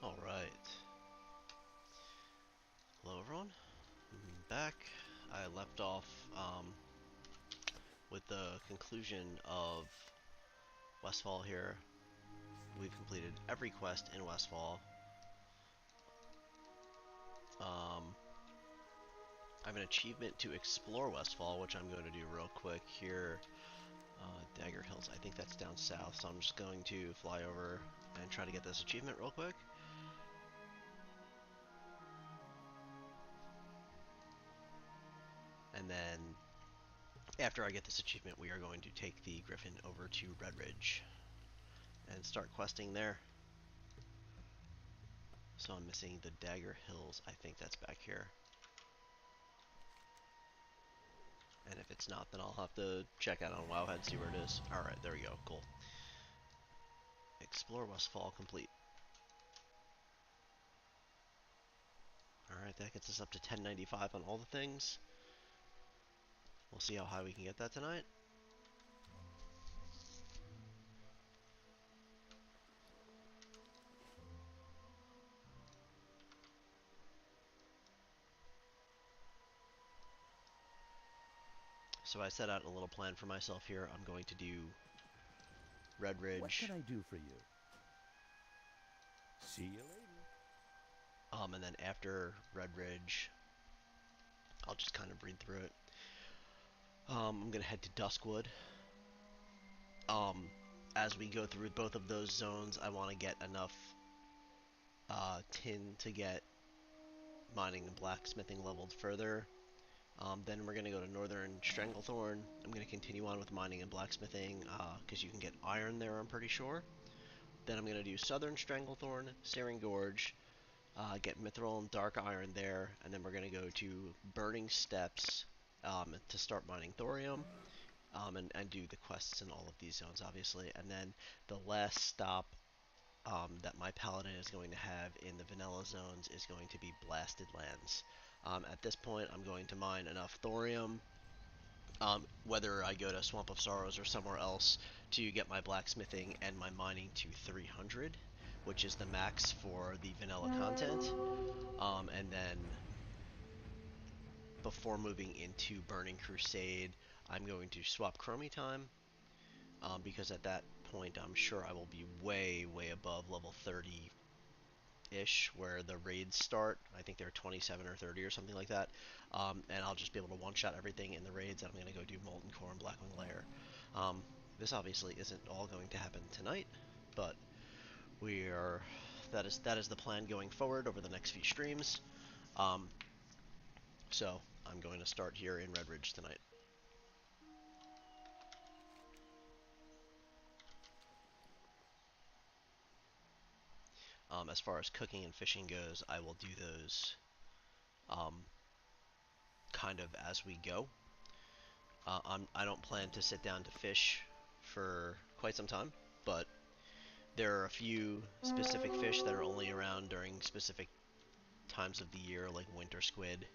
Alright. Hello everyone. I'm back. I left off with the conclusion of Westfall here. We've completed every quest in Westfall. I have an achievement to explore Westfall, which I'm going to do real quick here. Dagger Hills, I think that's down south, so I'm just going to fly over and try to get this achievement real quick. And then, after I get this achievement, we are going to take the Griffin over to Redridge and start questing there. So I'm missing the Dagger Hills. I think that's back here. And if it's not, then I'll have to check out on Wowhead, see where it is. Alright, there we go. Cool. Explore Westfall complete. Alright, that gets us up to 1095 on all the things. We'll see how high we can get that tonight. So I set out a little plan for myself here. I'm going to do Redridge. What can I do for you? See you later. And then after Redridge, I'll just kind of read through it. I'm gonna head to Duskwood. As we go through both of those zones, I want to get enough tin to get mining and blacksmithing leveled further. Then we're going to go to Northern Stranglethorn. I'm going to continue on with mining and blacksmithing because you can get iron there, I'm pretty sure. Then I'm going to do Southern Stranglethorn, Searing Gorge, get Mithril and Dark Iron there, and then we're going to go to Burning Steps to start mining thorium. And do the quests in all of these zones, obviously. And then the last stop that my paladin is going to have in the vanilla zones is going to be Blasted Lands. At this point, I'm going to mine enough thorium, whether I go to Swamp of Sorrows or somewhere else, to get my blacksmithing and my mining to 300, which is the max for the vanilla content. And then before moving into Burning Crusade, I'm going to swap Chromie time, because at that point I'm sure I will be way above level 30-ish, where the raids start. I think they're 27 or 30 or something like that, and I'll just be able to one-shot everything in the raids. I'm going to go do Molten Core and Blackwing Lair. This obviously isn't all going to happen tonight, but that is the plan going forward over the next few streams. So I'm going to start here in Redridge tonight. As far as cooking and fishing goes, I will do those kind of as we go. I don't plan to sit down to fish for quite some time, but there are a few specific fish that are only around during specific times of the year, like winter squid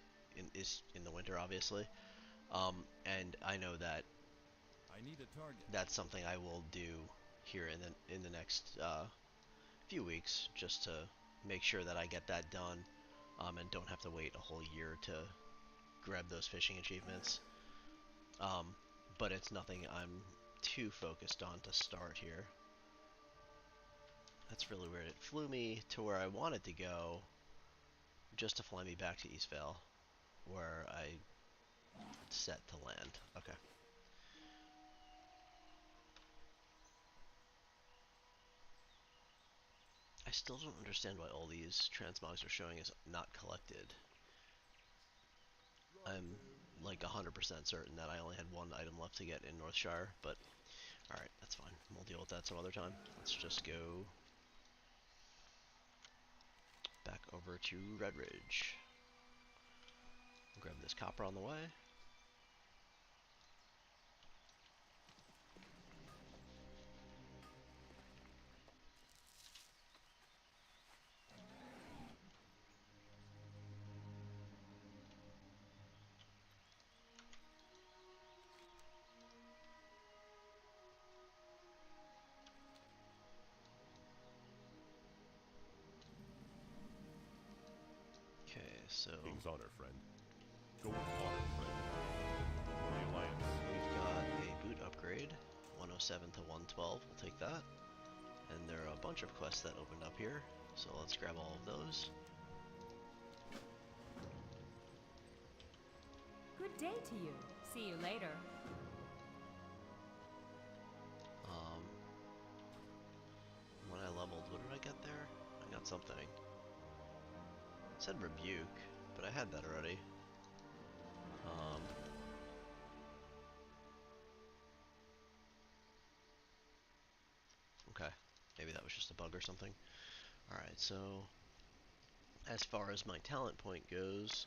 is in the winter, obviously. And I know that I need a target. that's something I will do here in the next few weeks, just to make sure that I get that done, and don't have to wait a whole year to grab those fishing achievements. But it's nothing I'm too focused on to start here. That's really weird. It flew me to where I wanted to go, just to fly me back to Eastvale, where I set to land. Okay. I still don't understand why all these transmogs are showing as not collected. I'm like 100% certain that I only had one item left to get in Northshire, but alright, that's fine. We'll deal with that some other time. Let's just go back over to Redridge. Grab this copper on the way. so King's honor, friend. Go with honor, friend. For the Alliance. we've got a boot upgrade, 107 to 112. We'll take that. And there are a bunch of quests that opened up here, so let's grab all of those. Good day to you. See you later. When I leveled, what did I get there? I got something. It said rebuke, but I had that already. Okay, maybe that was just a bug or something. Alright, so as far as my talent point goes,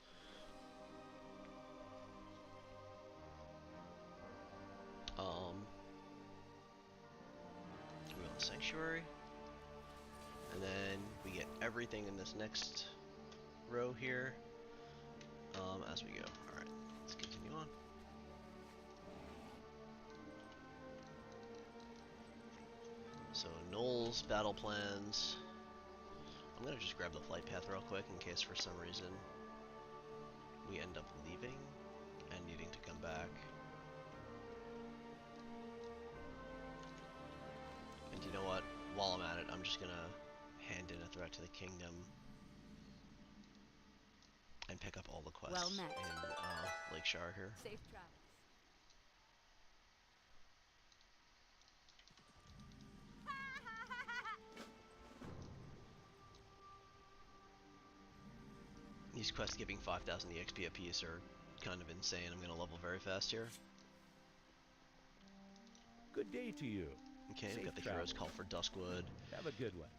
we want Sanctuary, and then we get everything in this next row here as we go. Alright, let's continue on. So, Noel's battle plans. I'm gonna just grab the flight path real quick in case for some reason we end up leaving and needing to come back. And you know what? While I'm at it, I'm just gonna hand in a threat to the kingdom and pick up all the quests Well met. in Lake Shire here. Safe travels. These quests giving 5,000 EXP apiece are kind of insane. I'm gonna level very fast here. Good day to you. Okay, Safe we got the travels. hero's call for Duskwood, Have a good one.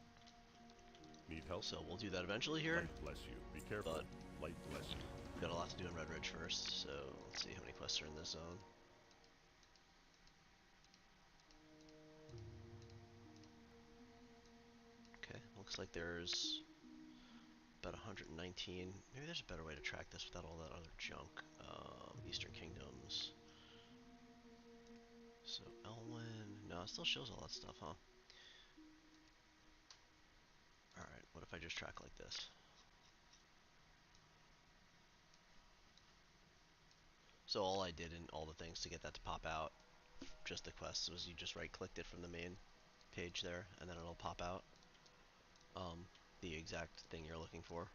Need help? so we'll do that eventually here. Light bless you. Be careful. But Light bless you. we've got a lot to do in Redridge first, so let's see how many quests are in this zone. Okay, looks like there's about 119. Maybe there's a better way to track this without all that other junk. Eastern Kingdoms. So Elwyn, no, it still shows all that stuff, huh? Alright, what if I just track like this? So all I did in all the things to get that to pop out, just the quests, was you just right clicked it from the main page there, and then it'll pop out the exact thing you're looking for.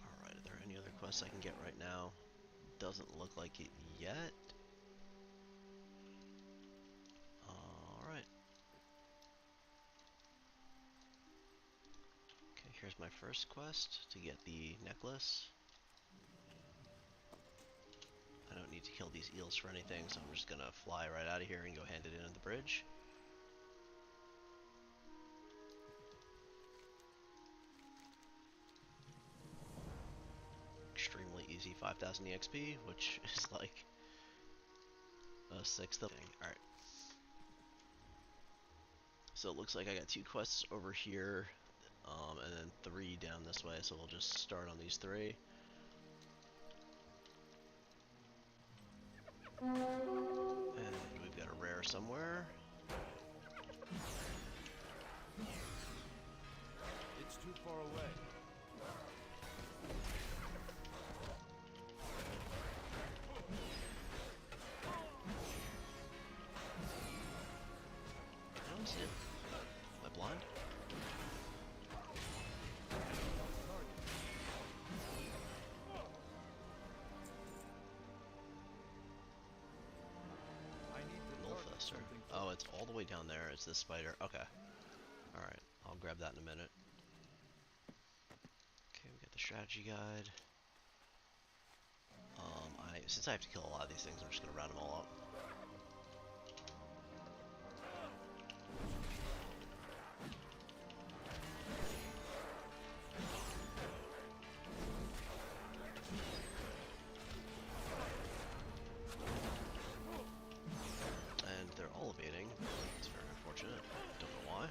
Alright, are there any other quests I can get right now? Doesn't look like it yet. Alright. Okay, here's my first quest to get the necklace. I don't need to kill these eels for anything, so I'm just gonna fly right out of here and go hand it in at the bridge. Extremely easy 5,000 EXP, which is like a sixth of the thing. Alright. So it looks like I got 2 quests over here, and then 3 down this way, so we'll just start on these 3. And we've got a rare somewhere. It's too far away. I don't see it. Am I blind? I need to target Nullfester. something. Oh, it's all the way down there. It's this spider. Okay. Alright, I'll grab that in a minute. Okay, we got the strategy guide. Since I have to kill a lot of these things, I'm just gonna round them all up. And they're all evading. It's very unfortunate. Don't know why.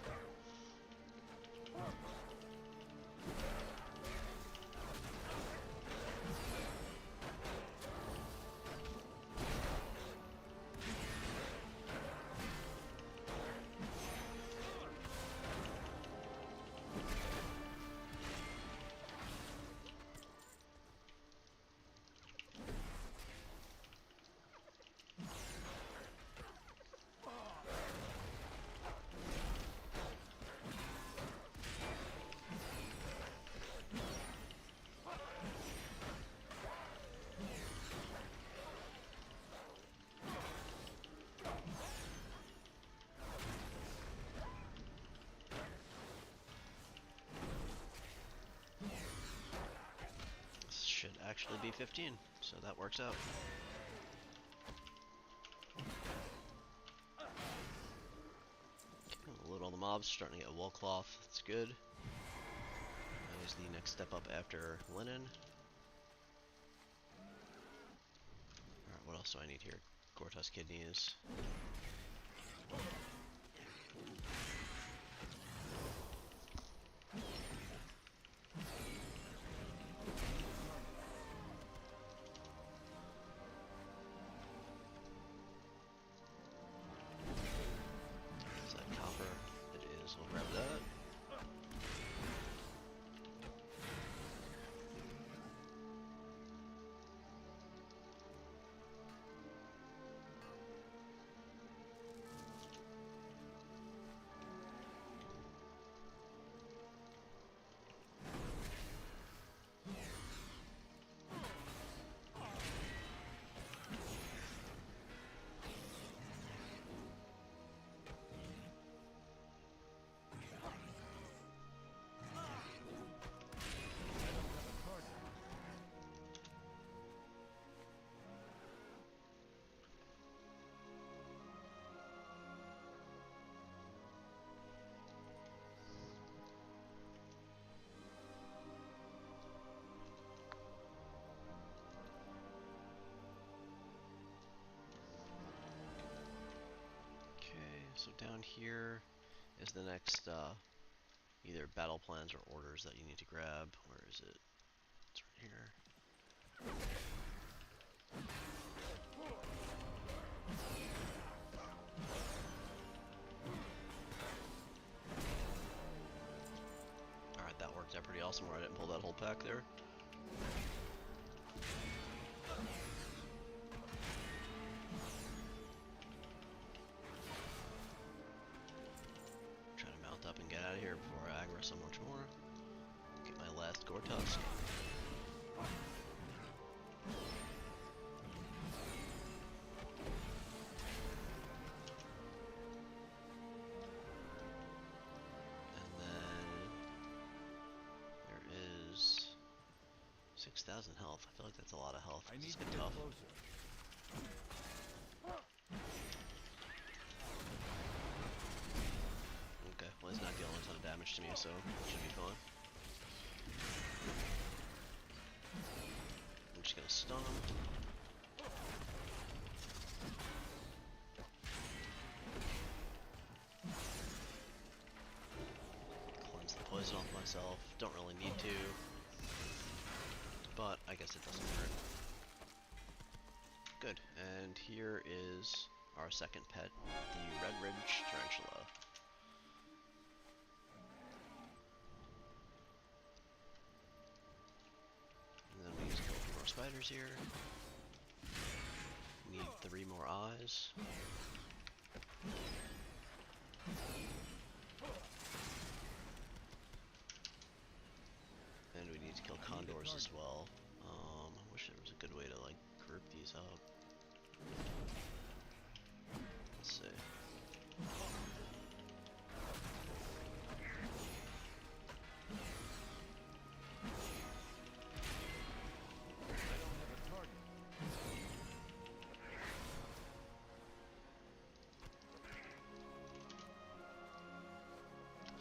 actually be 15, so that works out. Load all the mobs, starting to get wool cloth, that's good. That is the next step up after linen. Alright, what else do I need here? Gortus kidneys. Is that copper? It is, we'll grab that. So down here is the next either battle plans or orders that you need to grab. Where is it? It's right here. Alright, that worked out pretty awesome where I didn't pull that whole pack there. Up and get out of here before I aggro so much more. Get my last Gortusk. And then there is 6,000 health. I feel like that's a lot of health. This is getting tough. Well, he's not dealing a ton of damage to me, so it should be fine. I'm just gonna stun him. Cleanse the poison off myself. Don't really need to, but I guess it doesn't hurt. Good, and here is our second pet, the Redridge tarantula. Spiders here. Need 3 more eyes. And we need to kill condors as well. I wish there was a good way to like group these up. Let's see.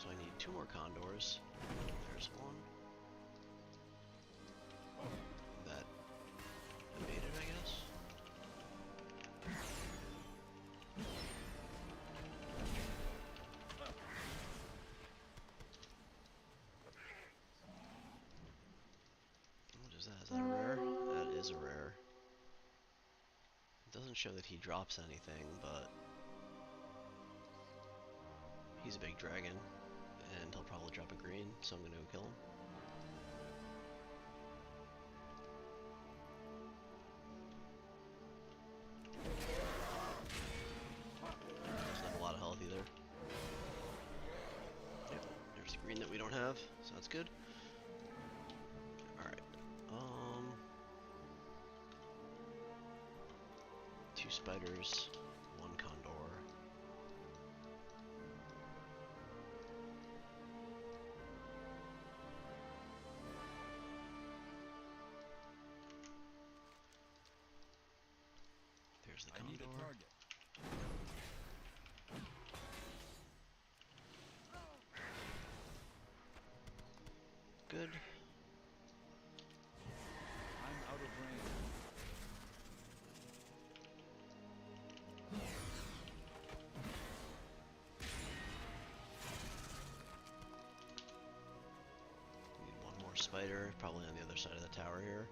So I need 2 more condors. There's one. That evaded, I guess. What is that? Is that a rare? That is a rare. It doesn't show that he drops anything, but he's a big dragon. And he'll probably drop a green, so I'm going to go kill him. Doesn't have a lot of health either. Yep, there's the green that we don't have, so that's good. Alright, 2 spiders, 1 condor. need a target. Good. I'm out of range. Need one more spider, probably on the other side of the tower here.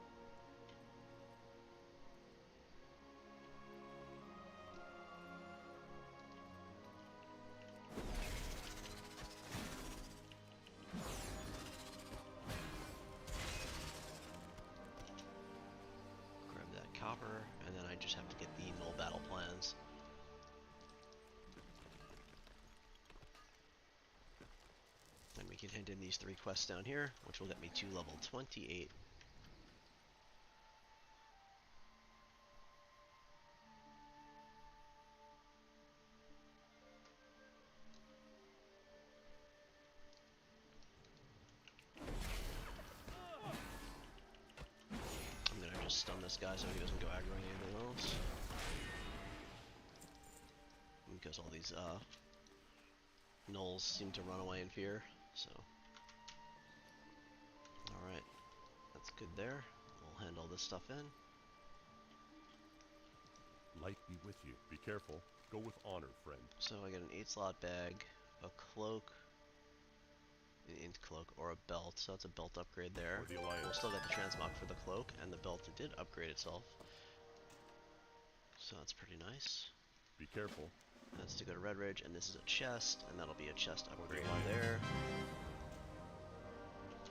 Grab that copper, and then I just have to get the null battle plans. Then we can hand in these 3 quests down here, which will get me to level 28. I'm gonna just stun this guy so he doesn't go aggroing anything else. Because all these gnolls seem to run away in fear, so. Alright, that's good there. We'll hand all this stuff in. Light be with you. Be careful. Go with honor, friend. So I get an 8-slot bag, a cloak, an int cloak, or a belt, so that's a belt upgrade there. For the Alliance. We'll still get the transmog for the cloak, and the belt did upgrade itself. So that's pretty nice. Be careful. That's to go to Redridge, and this is a chest, and that'll be a chest upgrade Alliance. there.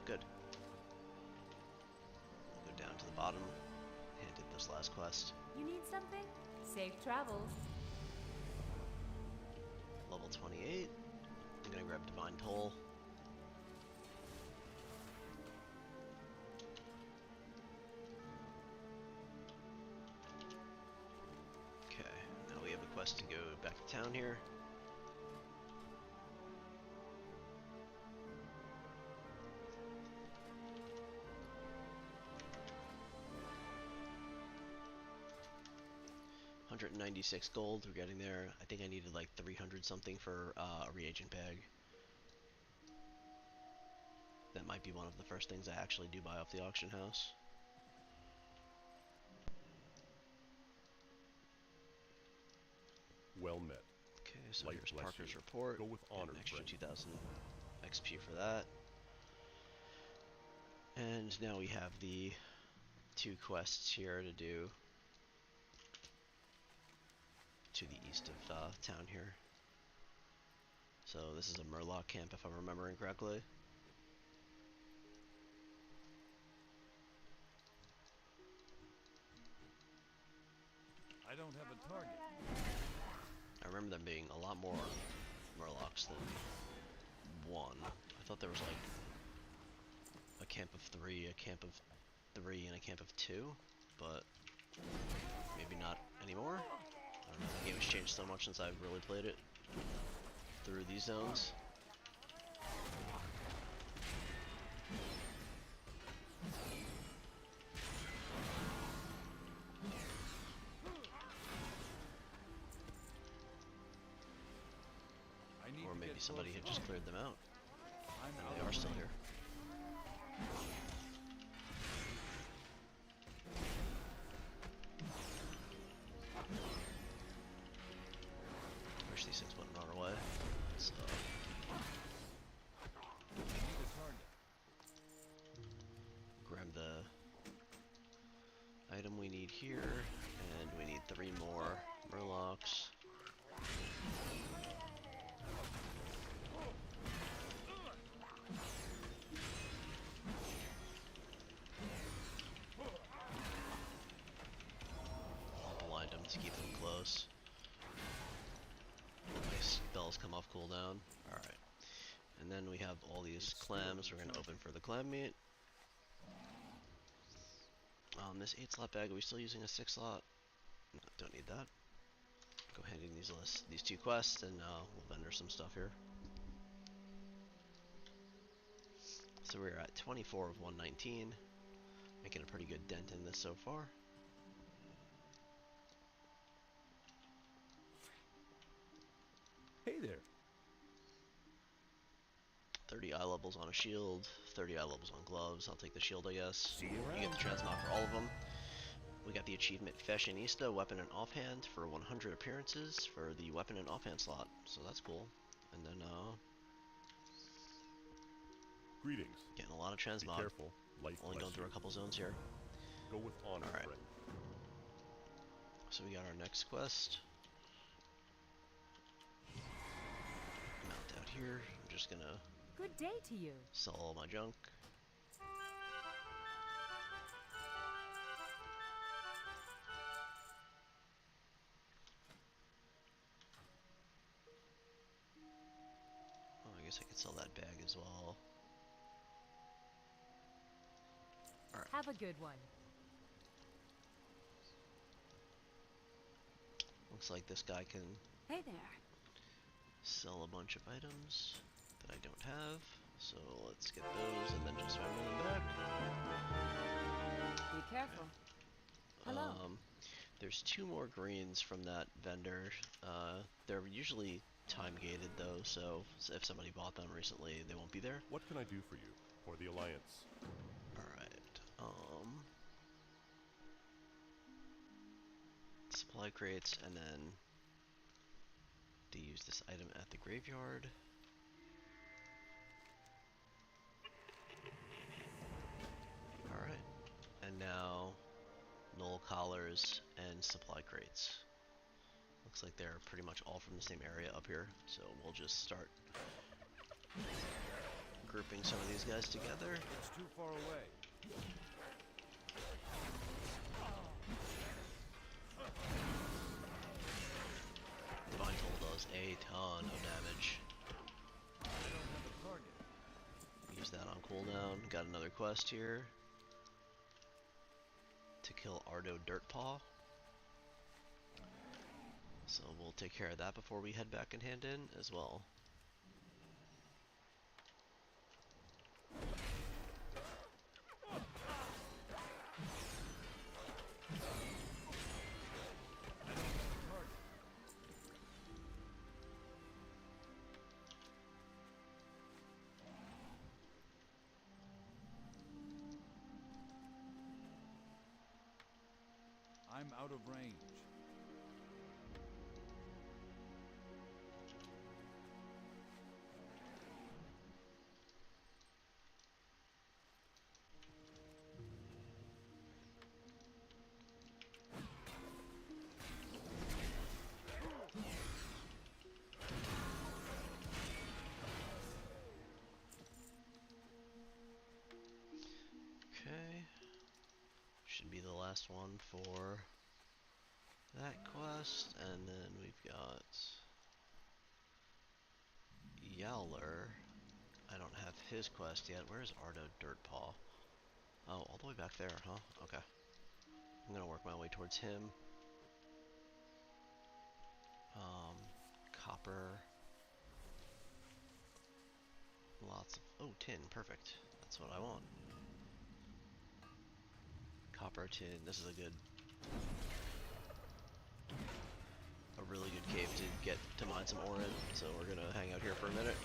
Good. We'll go down to the bottom, hand in this last quest. You need something? Safe travels. Level 28. I'm gonna grab Divine Toll. Okay, now we have a quest to go back to town here. $196 gold, we're getting there. I think I needed like 300 something for a reagent bag. That might be one of the first things I actually do buy off the auction house. Well met. Okay, so Light here's bless Parker's you. report. Go with Get honor, an extra friend. 2,000 XP for that. And now we have the 2 quests here to do to the east of town here. So this is a Murloc camp if I'm remembering correctly. I don't have a target. I remember there being a lot more Murlocs than 1. I thought there was like a camp of 3, a camp of 3, and a camp of 2, but maybe not anymore. I don't know, the game has changed so much since I've really played it through these zones. I need Or to maybe get somebody closer. had just cleared them out, I'm and out they of are still range. here. Wish these things wouldn't run away. So, I need a target. grab the item we need here, and we need 3 more Murlocs. I'll blind them to keep them close. My spells come off cooldown. Alright. And then we have all these clams we're going to open for the clam meat. This 8-slot bag, are we still using a 6-slot? No, don't need that. Go ahead and these 2 quests, and we'll vendor some stuff here. So we're at 24 of 119, making a pretty good dent in this so far. 30 eye levels on a shield, 30 eye levels on gloves. I'll take the shield, I guess. See you You get around. the transmog for all of them. We got the achievement Fashionista, weapon and offhand for 100 appearances for the weapon and offhand slot, so that's cool. And then Greetings. getting a lot of Be transmog. careful. Light Only bless going through you. a couple zones here. Go with honor, Alright. friend. So we got our next quest. Mount out here. I'm just gonna Good day to you. sell all my junk. Oh, I guess I could sell that bag as well. Alright. Have a good one. Looks like this guy can Hey there. sell a bunch of items that I don't have. So let's get those and then just remember them back. Be careful. Hello. There's 2 more greens from that vendor. They're usually time gated though, so if somebody bought them recently, they won't be there. What can I do for you? For the Alliance. Alright, supply crates, and then to use this item at the graveyard. Alright, and now null collars and supply crates. Looks like they're pretty much all from the same area up here, so we'll just start grouping some of these guys together. It's too far away. Divine Toll does a ton of damage. I don't have a target. Use that on cooldown. Got another quest here to kill Ardo Dirtpaw. So we'll take care of that before we head back and hand in as well. I'm out of range. Okay. Should be the last one for that quest, and then we've got Yowler. I don't have his quest yet. Where's Ardo Dirtpaw? Oh, all the way back there, huh? Okay. I'm gonna work my way towards him. Copper. Lots of... Oh, tin. Perfect. That's what I want. Copper, tin. This is a really good cave to get to mine some ore in. So we're gonna hang out here for a minute.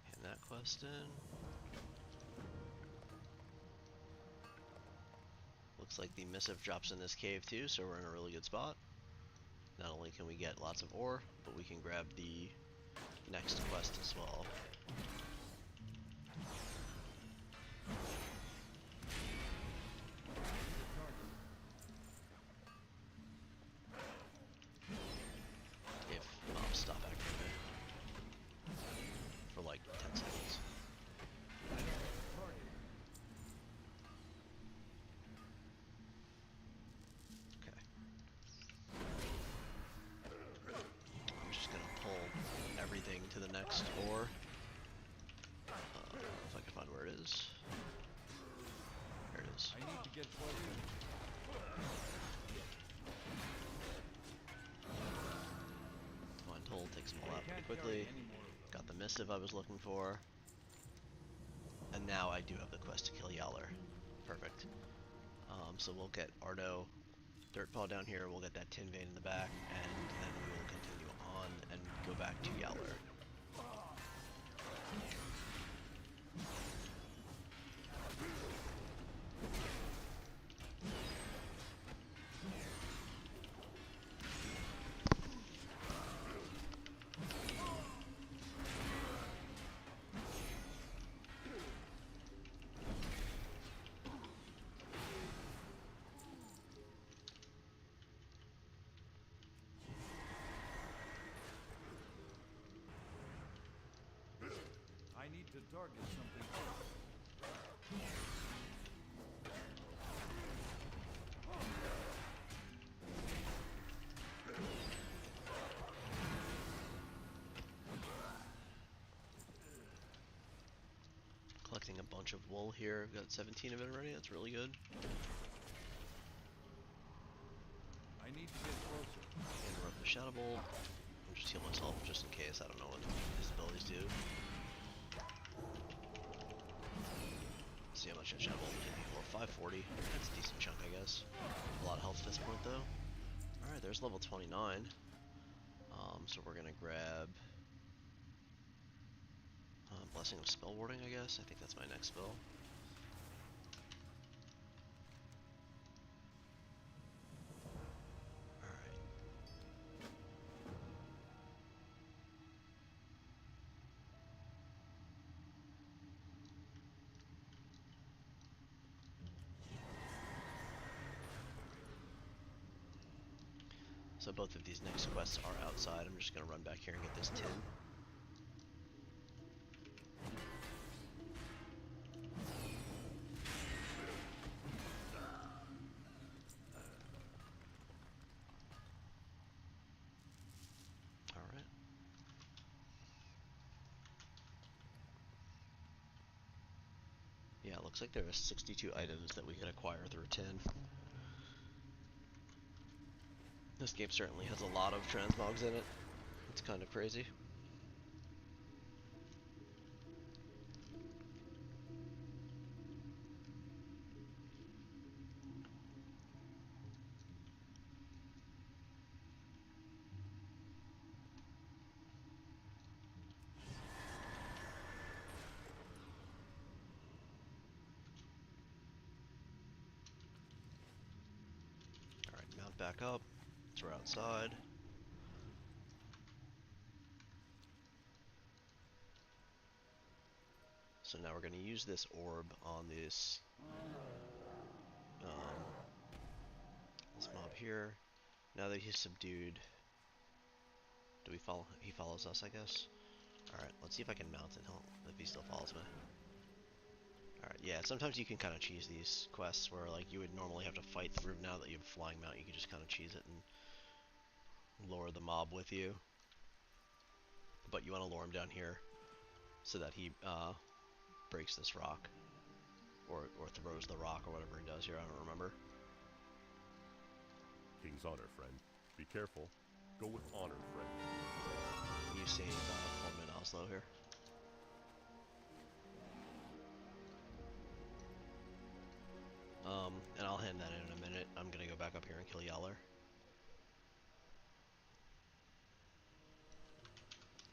Hand that quest in. Looks like the missive drops in this cave too, so we're in a really good spot. Not only can we get lots of ore, but we can grab the next quest as well. If mobs stop activating for like 10 seconds. Okay. I'm just gonna pull everything to the next ore. If I can find where it is. There it is. I need to get plugged in. Divine Toll takes them all out pretty Can't quickly. carry any more of them. Got the missive I was looking for. And now I do have the quest to kill Yowler. Perfect. So we'll get Ardo Dirt Paw down here, we'll get that Tin Vein in the back, and then we will continue on and go back to Yeller. I need to target something. Collecting a bunch of wool here. We've got 17 of it already. That's really good. I need to get closer. Interrupt the Shadow Bolt. I'll just heal myself just in case. I don't know what his abilities do. See how much that Shadow Bolt did before. 540. That's a decent chunk, I guess. A lot of health at this point, though. Alright, there's level 29. So we're gonna grab Blessing of Spell Warding, I guess. I think that's my next spell. Alright. So both of these next quests are outside. I'm just gonna run back here and get this tin. Alright. Yeah, it looks like there are 62 items that we can acquire through tin. This game certainly has a lot of transmogs in it. It's kind of crazy. Alright, mount back up. So we're outside. So now we're going to use this orb on this this mob here. Now that he's subdued, do we follow? He follows us, I guess. All right, let's see if I can mount it. If he still follows me. All right, yeah. Sometimes you can kind of cheese these quests where like you would normally have to fight through. Now that you have a flying mount, you can just kind of cheese it and lure the mob with you. But you want to lure him down here so that he breaks this rock. Or throws the rock, or whatever he does here, I don't remember. King's honor, friend. Be careful. Go with honor, friend. You save 4 min Oslo here. And I'll hand that in a minute. I'm gonna go back up here and kill Yeller.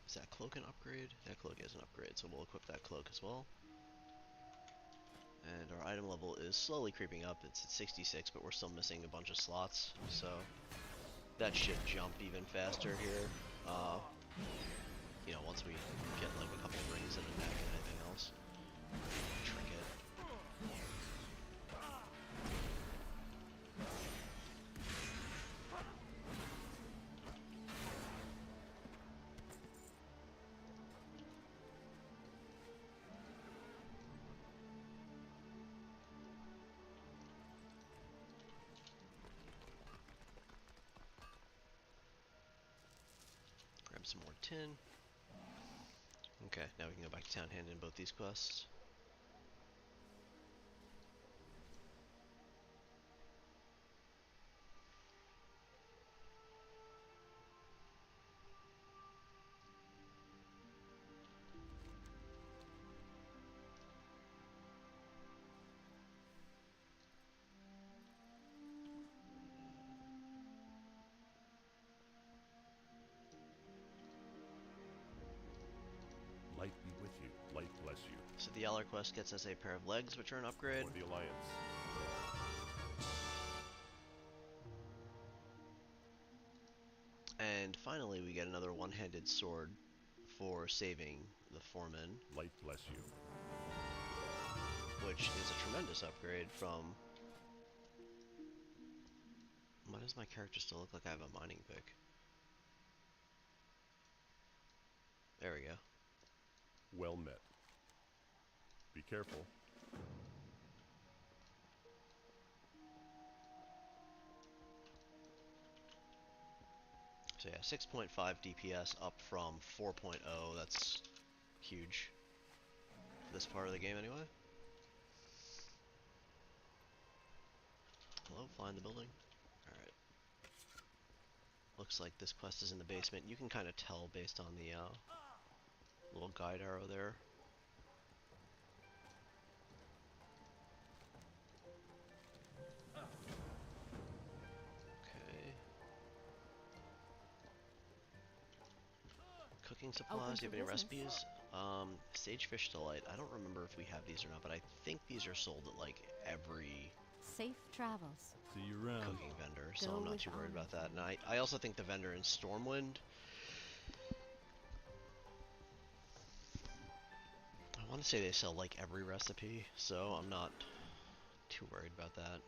Is that cloak an upgrade? That cloak is an upgrade, so we'll equip that cloak as well. And our item level is slowly creeping up. It's at 66, but we're still missing a bunch of slots, so that should jump even faster here. You know, once we get like a couple rings in a neck and anything else. Trinket. Grab some more tin. Okay, now we can go back to town, hand in both these quests. The Yeller quest gets us a pair of legs, which are an upgrade. For the Alliance. And finally, we get another one-handed sword for saving the foreman, Light bless you. which is a tremendous upgrade from... Why does my character still look like I have a mining pick? There we go. Well met. Be careful. So yeah, 6.5 DPS up from 4.0. That's huge. For this part of the game anyway. Hello, find the building. Alright. Looks like this quest is in the basement. You can kind of tell based on the little guide arrow there. Okay. Cooking supplies, do you have any recipes? Sagefish delight. I don't remember if we have these or not, but I think these are sold at like every Safe travels. See you around. cooking vendor, so Go I'm not with too worried honor. about that. And I also think the vendor in Stormwind, I want to say they sell like every recipe, so I'm not too worried about that.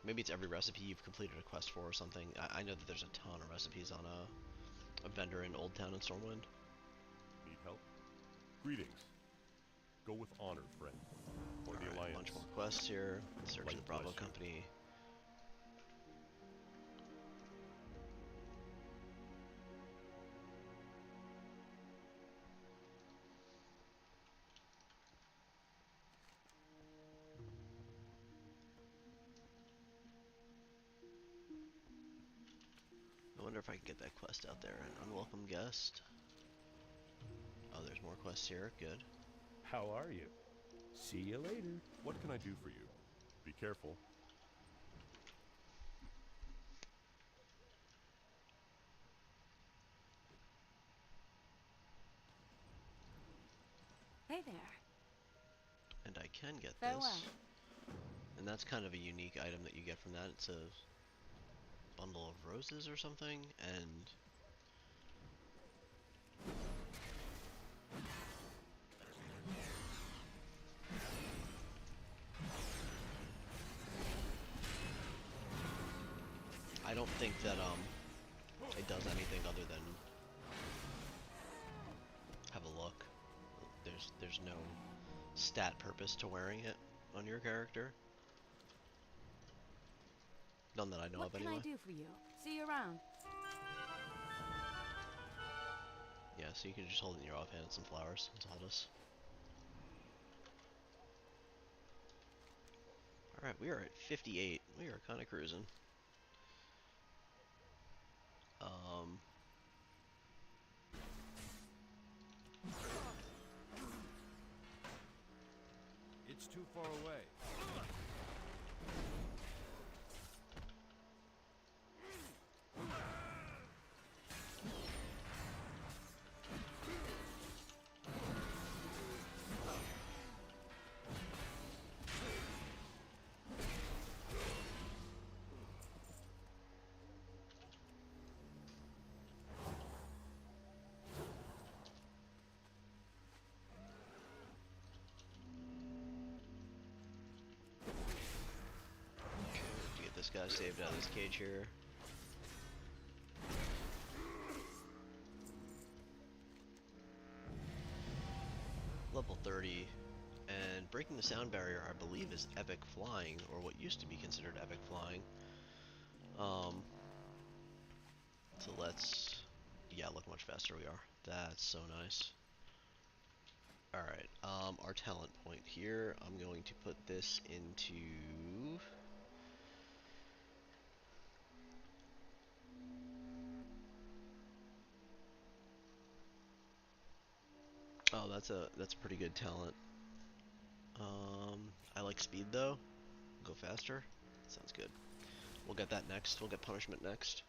Maybe it's every recipe you've completed a quest for or something. I know that there's a ton of recipes on a vendor in Old Town and Stormwind. Need help? Greetings. Go with honor, friend. For the Alright, a Alliance. bunch more quests here. Search Light the Bravo bless you. Company. I wonder if I can get that quest out there. An unwelcome guest. Oh, there's more quests here. Good. How are you? See you later. What can I do for you? Be careful. Hey there. And I can get Farewell. this. And that's kind of a unique item that you get from that. It's a bundle of roses or something, and I don't think that it does anything other than have a look. There's no stat purpose to wearing it on your character. None that I know What of can anyway. I do for you? See you around. Yeah, so you can just hold it in your offhand and some flowers. That's all this. Alright, we are at 58. We are kind of cruising. It's too far away. To get this guy saved out of this cage here. Level 30. And breaking the sound barrier, I believe, is epic flying, or what used to be considered epic flying. So let's... Yeah, look how much faster we are. That's so nice. Alright, our talent point here, I'm going to put this into... Oh, that's a pretty good talent. I like speed though. Go faster. Sounds good. We'll get that next. We'll get punishment next.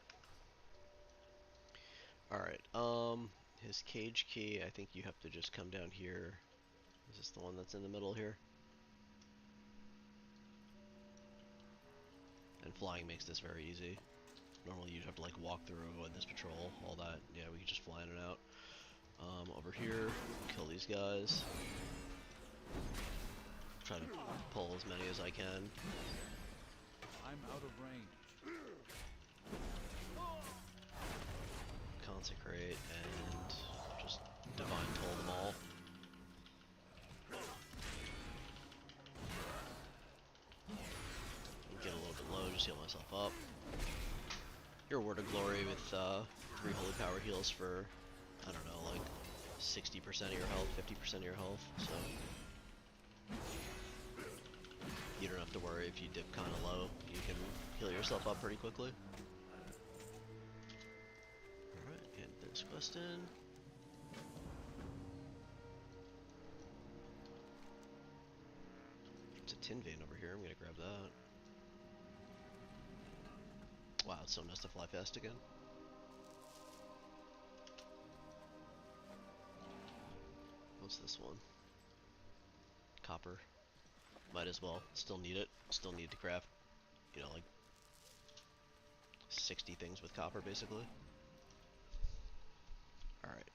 Alright, his cage key, I think you have to just come down here Is this the one that's in the middle here? And flying makes this very easy. Normally you'd have to like walk through, avoid this patrol, all that. Yeah, we can just fly in and out. Over here, kill these guys. Try to pull as many as I can. I'm out of range. Consecrate and just divine toll them all. Get a little bit low, just heal myself up. Your Word of Glory with 3 Holy Power heals for, I don't know, like 60% of your health, 50% of your health, so you don't have to worry if you dip kind of low. You can heal yourself up pretty quickly. Alright, get this quest in. There's a tin vein over here, I'm gonna grab that. Wow, it's so nice to fly fast again. What's this one? Copper. Might as well. Still need it. Still need to craft, you know, like 60 things with copper, basically. Alright.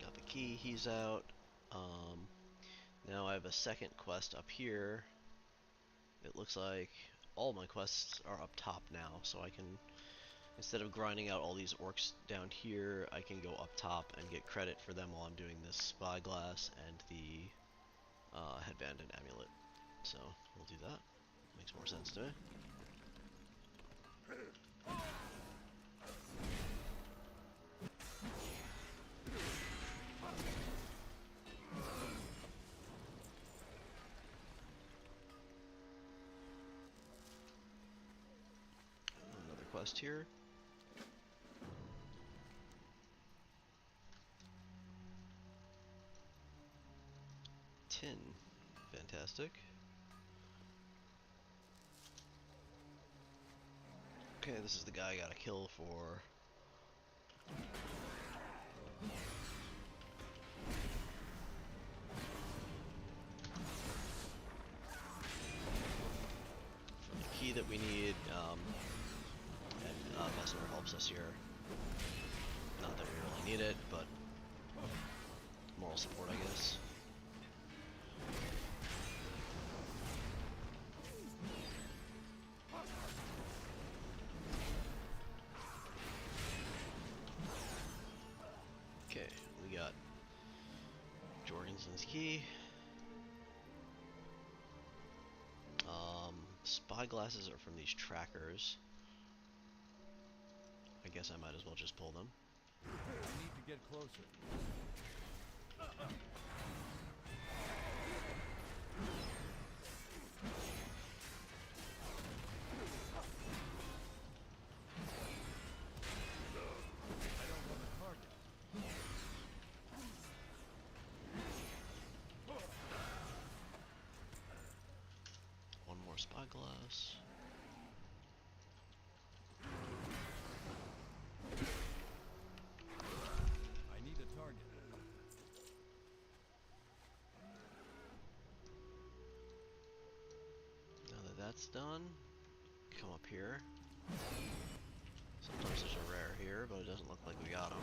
Got the key, he's out. Now I have a second quest up here. It looks like all my quests are up top now, so I can, instead of grinding out all these orcs down here, I can go up top and get credit for them while I'm doing this spyglass and the headband and amulet. So we'll do that. Makes more sense to me. Another quest here. Tin. Fantastic. Okay, this is the guy I gotta kill for the key that we need, and Messenger helps us here. Not that we really need it, but moral support, I guess. Okay, we got Jorgensen's key. Spyglasses are from these trackers. I guess I might as well just pull them. I need to get closer. I don't have a target. One more spyglass. I need a target. Now that that's done, come up here. Sometimes there's a rare here, but it doesn't look like we got him.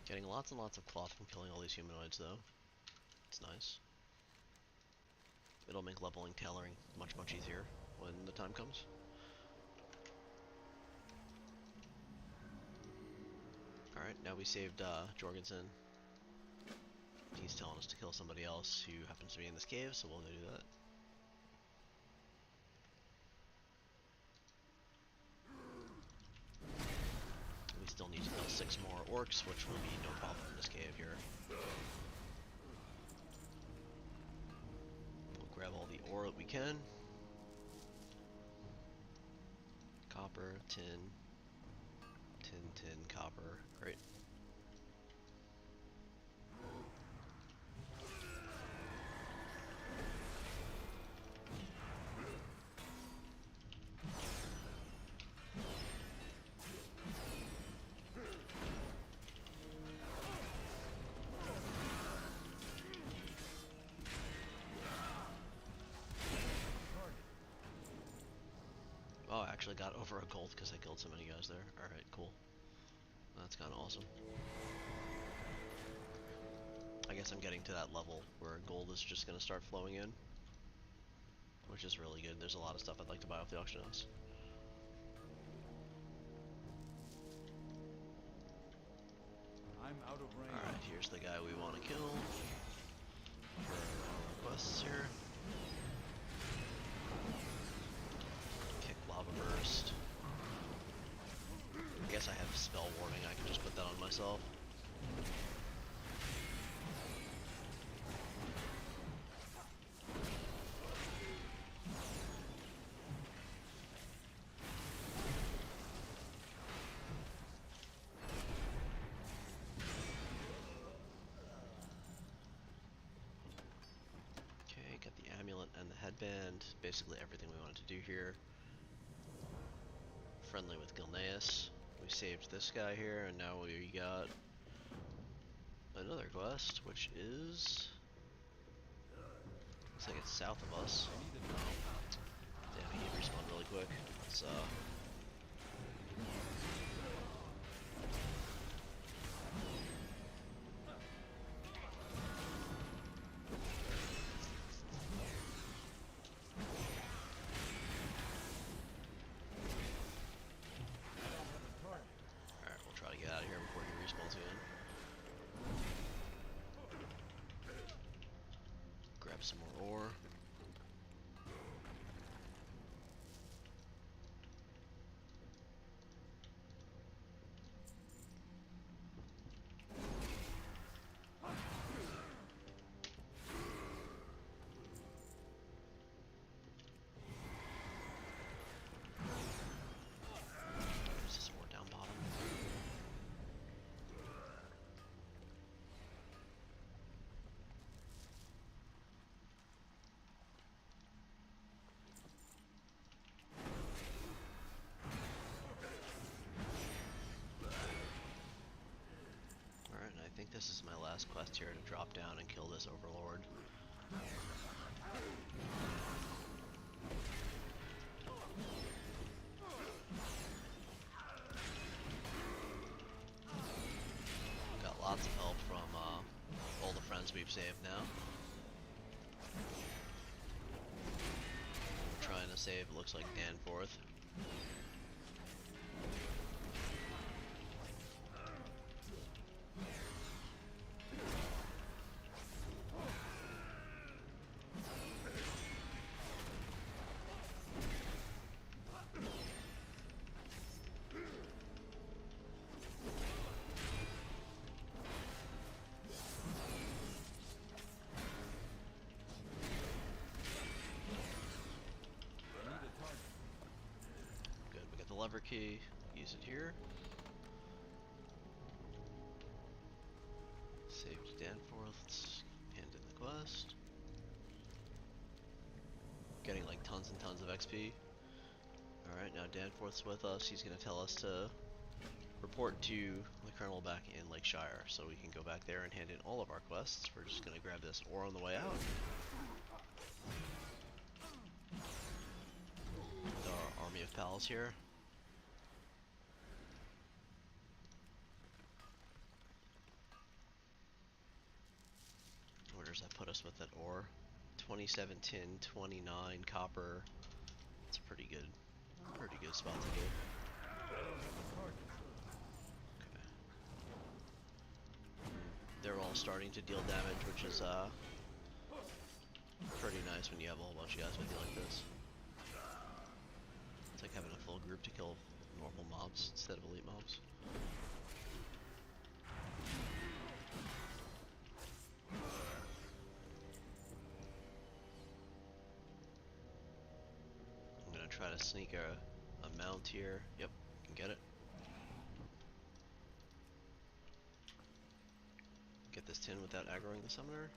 Getting lots and lots of cloth from killing all these humanoids, though. It's nice. It'll make leveling tailoring much, much easier when the time comes. Alright, now we saved Jorgensen. He's telling us to kill somebody else who happens to be in this cave, so we'll go do that. We still need to kill 6 more orcs, which will be no problem in this cave here. We'll grab all the ore that we can. Copper, tin, tin, copper. Great. Oh, I actually got over a gold because I killed so many guys there. Alright, cool. That's kind of awesome. I guess I'm getting to that level where gold is just going to start flowing in, which is really good. There's a lot of stuff I'd like to buy off the auction house. I'm out of range. Alright, here's the guy we want to kill for our quests here. Kick Lava Burst. I guess I have Spell Warning, I can just put that on myself. Okay, got the amulet and the headband. Basically everything we wanted to do here. Friendly with Gilneas. We saved this guy here, and now we got another quest, which is... looks like it's south of us. Damn, he respawned really quick. Let's, alright, we'll try to get out of here before he respawns again. Grab some more ore. Is this ore down bottom? Alright, and I think this is my last quest here to drop down and kill this overlord. Got lots of help from all the friends we've saved now. We're trying to save, looks like Danforth. Good, we got the lever key, use it here. Saved Danforth, let's hand in the quest. Getting like tons and tons of XP. Alright, now Danforth's with us, he's gonna tell us to report to the Colonel back in Lake Shire, so we can go back there and hand in all of our quests. We're just gonna grab this ore on the way out. With our army of pals here. Where does that put us with that ore? 27 tin, 29 copper. It's a pretty good spot to be. Okay. They're all starting to deal damage, which is pretty nice when you have a whole bunch of guys with you like this. It's like having a full group to kill normal mobs instead of elite mobs. gonna try to sneak a mount here. Yep, can get it. Get this tin without aggroing the summoner.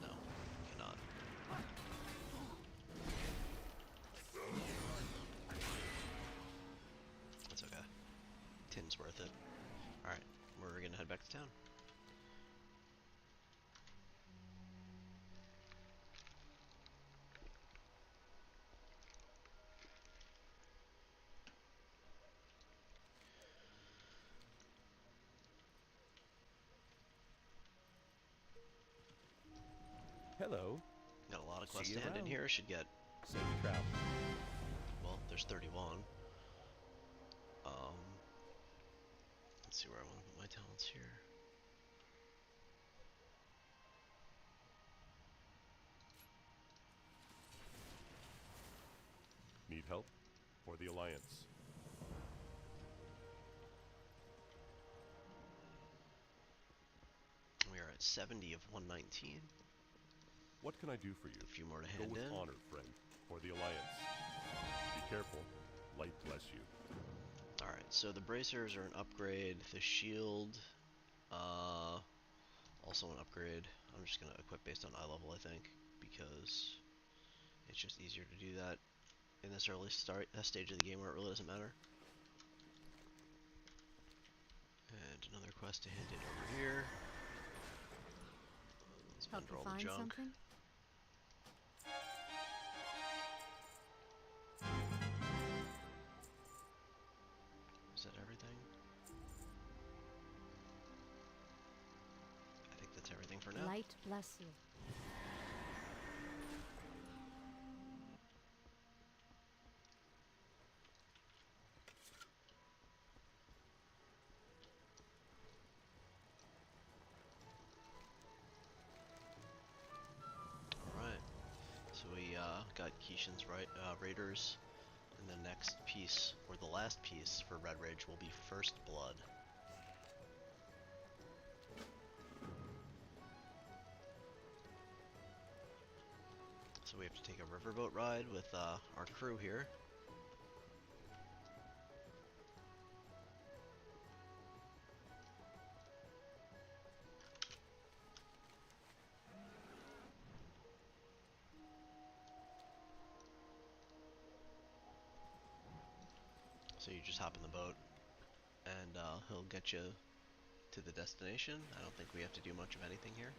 No, cannot. That's okay. Tin's worth it. Alright, we're gonna head back to town. Hello. Got a lot of See quests you to hand in around. here. Should get, Safe travel. well, there's 31. Let's see where I want to put my talents here. Need help? For the Alliance. We are at 70 of 119. What can I do for you? A few more to Go hand with in. honor, friend. For the Alliance. Be careful. Light bless you. Alright, so the bracers are an upgrade. The shield, also an upgrade. I'm just gonna equip based on eye level, I think, because it's just easier to do that in this early stage of the game where it really doesn't matter. And another quest to hand in over here. Let's Help vendor you all the find junk. something? Is that everything? I think that's everything for now. Light bless you. Alright, so we got Keishan's Raiders, and the next piece, or the last piece for Redridge will be First Blood. So we have to take a riverboat ride with our crew here. So you just hop in the boat, and he'll get you to the destination. I don't think we have to do much of anything here.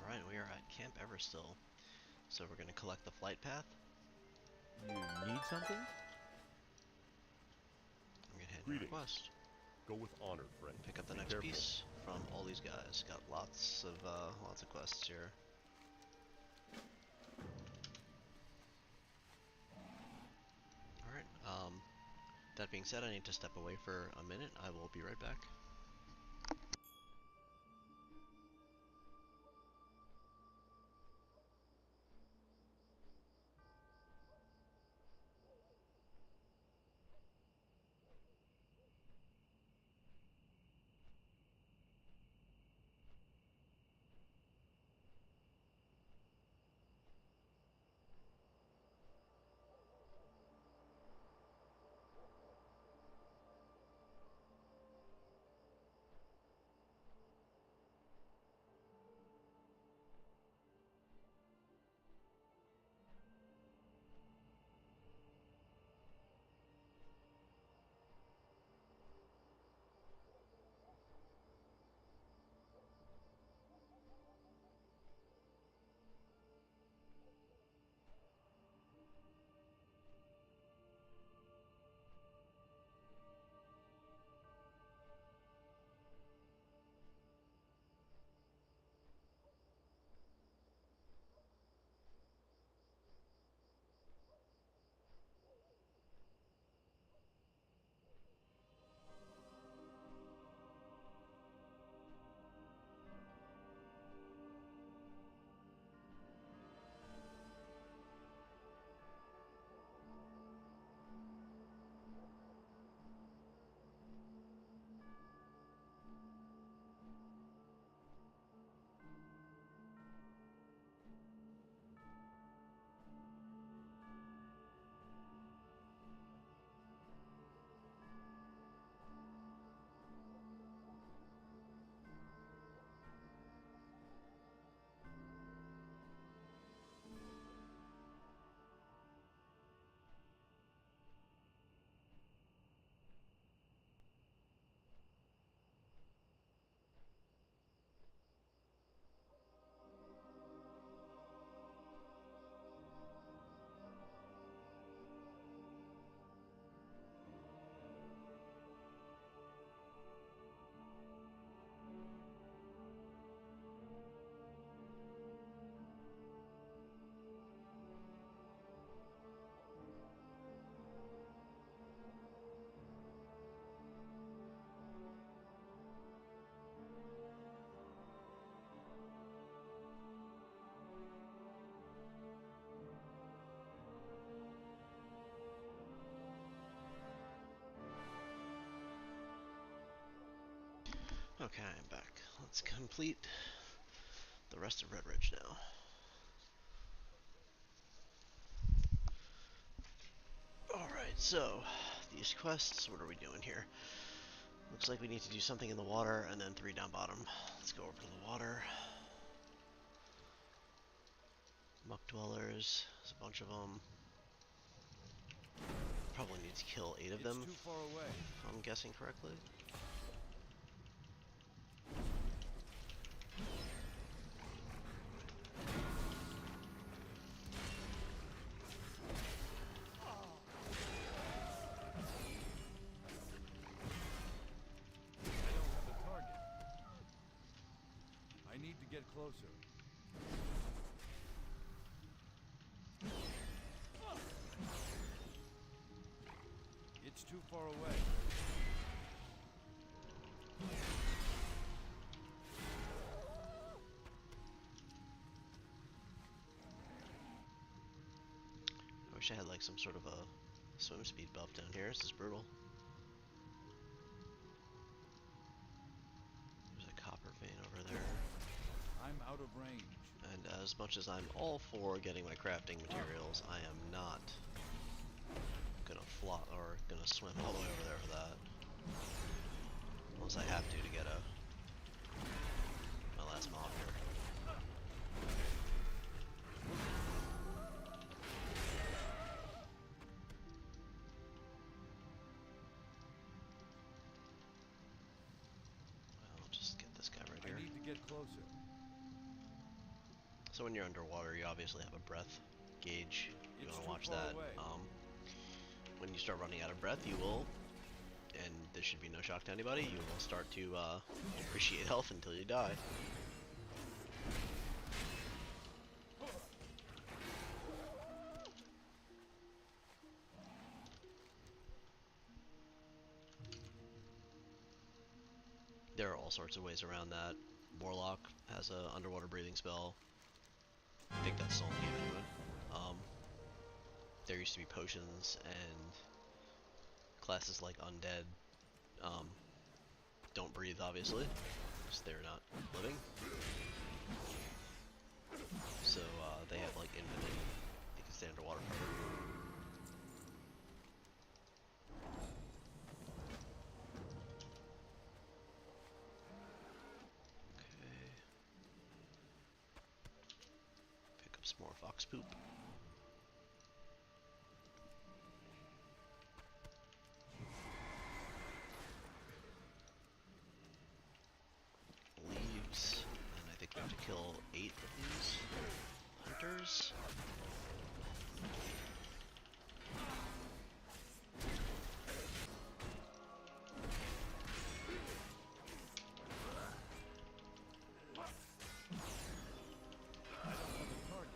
Alright, we are at Camp Everstill. So we're going to collect the flight path. You need something? I'm going to head to Greetings. request. Go with honor, friend. Pick up the Be next careful. piece from all these guys. Got lots of quests here. Alright, that being said, I need to step away for a minute. I will be right back. Okay, I'm back. Let's complete the rest of Redridge now. Alright, so these quests, what are we doing here? Looks like we need to do something in the water and then 3 down bottom. Let's go over to the water. Muck dwellers, there's a bunch of them. Probably need to kill 8 of them, It's too far away. if I'm guessing correctly. I don't have a target. I need to get closer. It's too far away. I wish I had like some sort of a swim speed buff down here. This is brutal. There's a copper vein over there. I'm out of range. And as much as I'm all for getting my crafting materials, I am not gonna flop or gonna swim all the way over there for that. Unless I have to get my last mob here. I'll just get this guy right I here. need to get closer. So when you're underwater, you obviously have a breath gauge. You It's want to too watch far that. away. When you start running out of breath, you will, and this should be no shock to anybody, you will start to appreciate health until you die. There are all sorts of ways around that. Warlock has a underwater breathing spell. I think that's still in the game anyway. There used to be potions and classes like Undead don't breathe, obviously, because they're not living. So they have like infinite, they can stay underwater forever. Okay. Pick up some more fox poop. Leaves, and I think we have to kill 8 of these hunters. I don't have a target.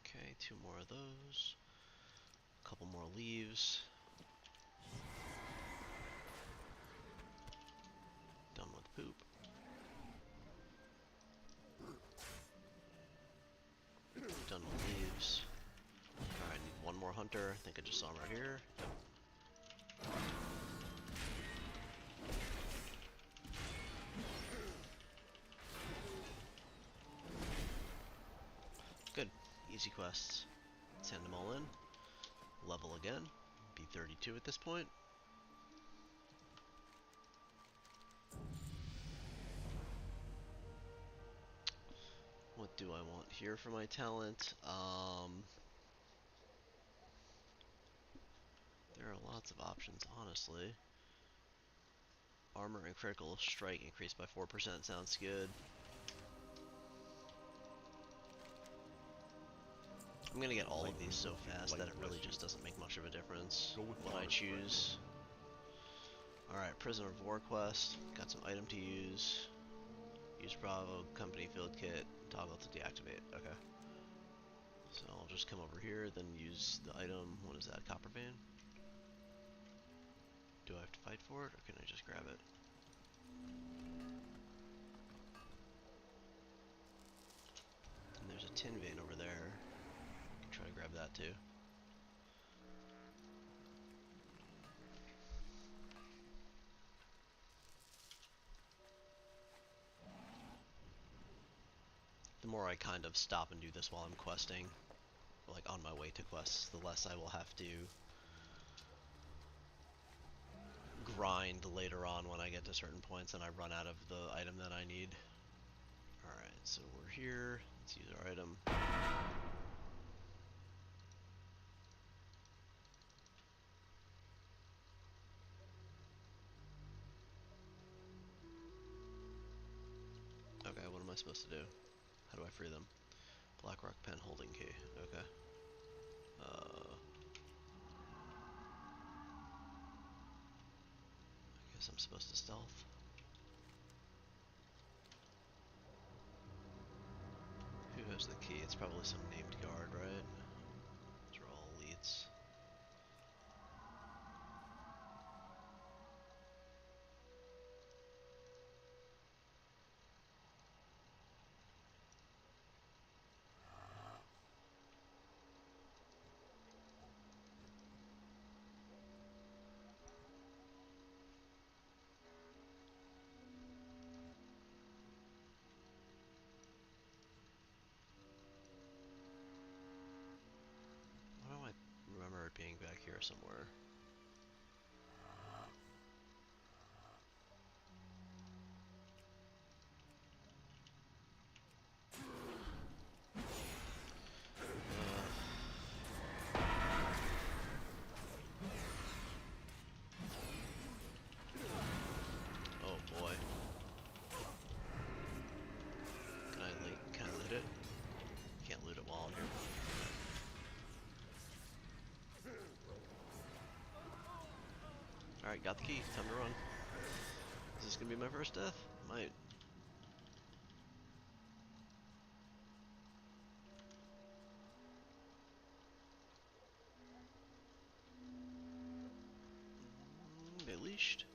Okay, 2 more of those. A couple more leaves. Done with poop. Done with leaves. Alright, need one more hunter. I think I just saw him right here. Yep. Good. Easy quests. Send them all in. Level again. Be 32 at this point. What do I want here for my talent? There are lots of options, honestly. Armor and critical strike increased by 4% sounds good. I'm gonna get all of these so fast that it really just doesn't make much of a difference what I choose. Alright, Prisoner of War quest. Got some item to use. Use Bravo Company Field Kit. Toggle to deactivate. Okay. So I'll just come over here, then use the item. What is that? Copper vein? Do I have to fight for it, or can I just grab it? There's a tin vein over there. Can try to grab that too. The more I kind of stop and do this while I'm questing, or like on my way to quests, the less I will have to grind later on when I get to certain points and I run out of the item that I need. Alright, so we're here. Let's use our item. Okay, what am I supposed to do? How do I free them? Blackrock pen holding key. Okay. I guess I'm supposed to stealth. Who has the key? It's probably some named guard, right? These are all elites. Why do I remember it being back here somewhere? Oh boy. Can I loot it? Can't loot it while I'm here. Alright, got the key. Time to run. Is this gonna be my first death? Might. They leashed.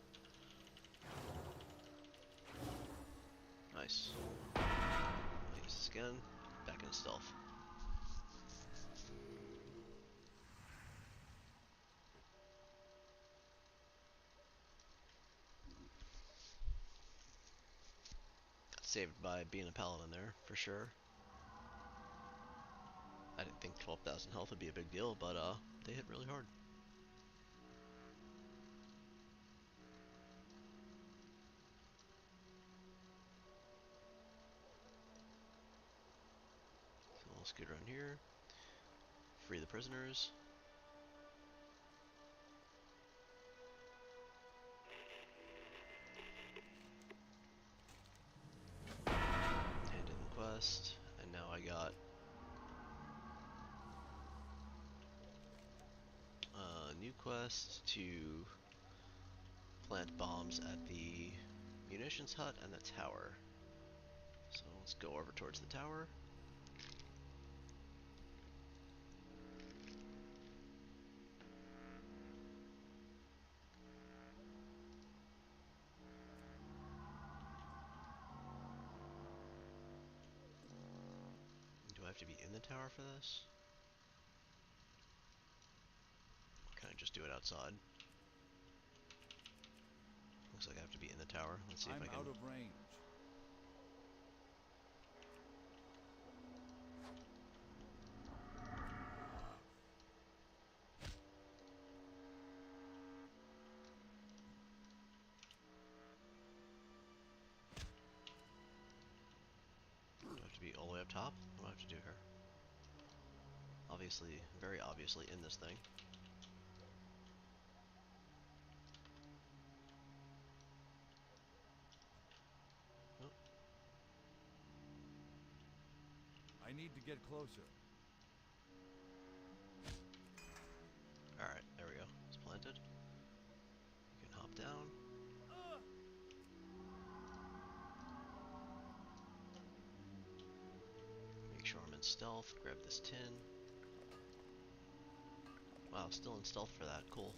Nice. Use this again. Back in stealth. Got saved by being a paladin there, for sure. I didn't think 12,000 health would be a big deal, but they hit really hard. So we'll scoot around here. Free the prisoners. Hand in the quest. And now I got a new quest to plant bombs at the munitions hut and the tower. So let's go over towards the tower. Do I have to be in the tower for this? Or can I just do it outside? Looks like I have to be in the tower. Let's see if I can. I'm out of range. Do I have to be all the way up top? What do I have to do here? Obviously, very obviously in this thing. Oh, I need to get closer. alright, there we go. It's planted. You can hop down. Make sure I'm in stealth. Grab this tin. Wow, still in stealth for that. Cool.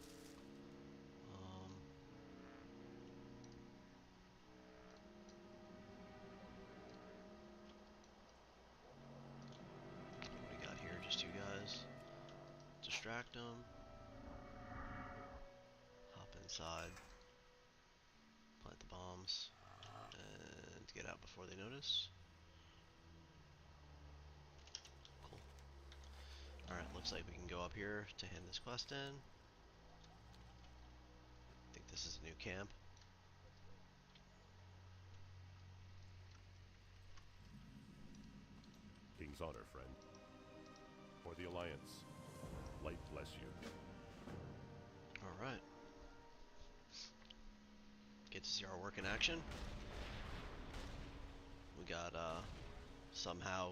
distract them. Hop inside. Plant the bombs. And get out before they notice. Cool. Alright, looks like we can go up here to hand this quest in. I think this is a new camp. King's honor, friend. For the Alliance. Light bless you. Alright. Get to see our work in action. We got, somehow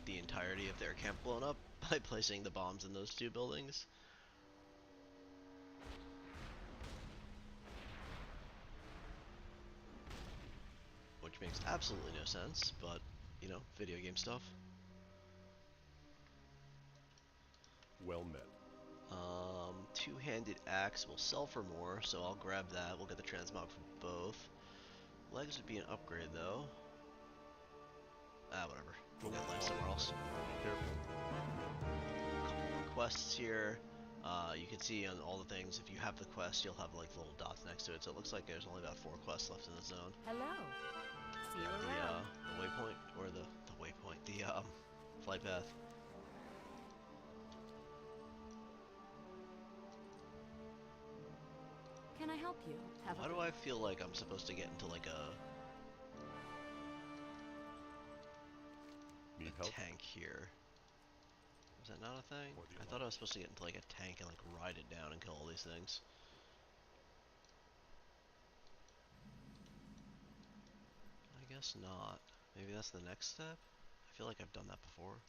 the entirety of their camp blown up by placing the bombs in those two buildings. Which makes absolutely no sense, but, you know, video game stuff. Well met. Two-handed axe will sell for more, so I'll grab that. We'll get the transmog for both. Legs would be an upgrade, though. Ah, whatever. We'll get legs somewhere else. Be careful. Couple more quests here. You can see on all the things, if you have the quest, you'll have like little dots next to it. So it looks like there's only about 4 quests left in the zone. Hello. See you The around. waypoint, or the waypoint, the flight path. Can I help you? Have Why a do I feel like I'm supposed to get into like a Need help? tank here? Is that not a thing? Or the I thought I was supposed to get into like a tank and like ride it down and kill all these things. I guess not. Maybe that's the next step? I feel like I've done that before.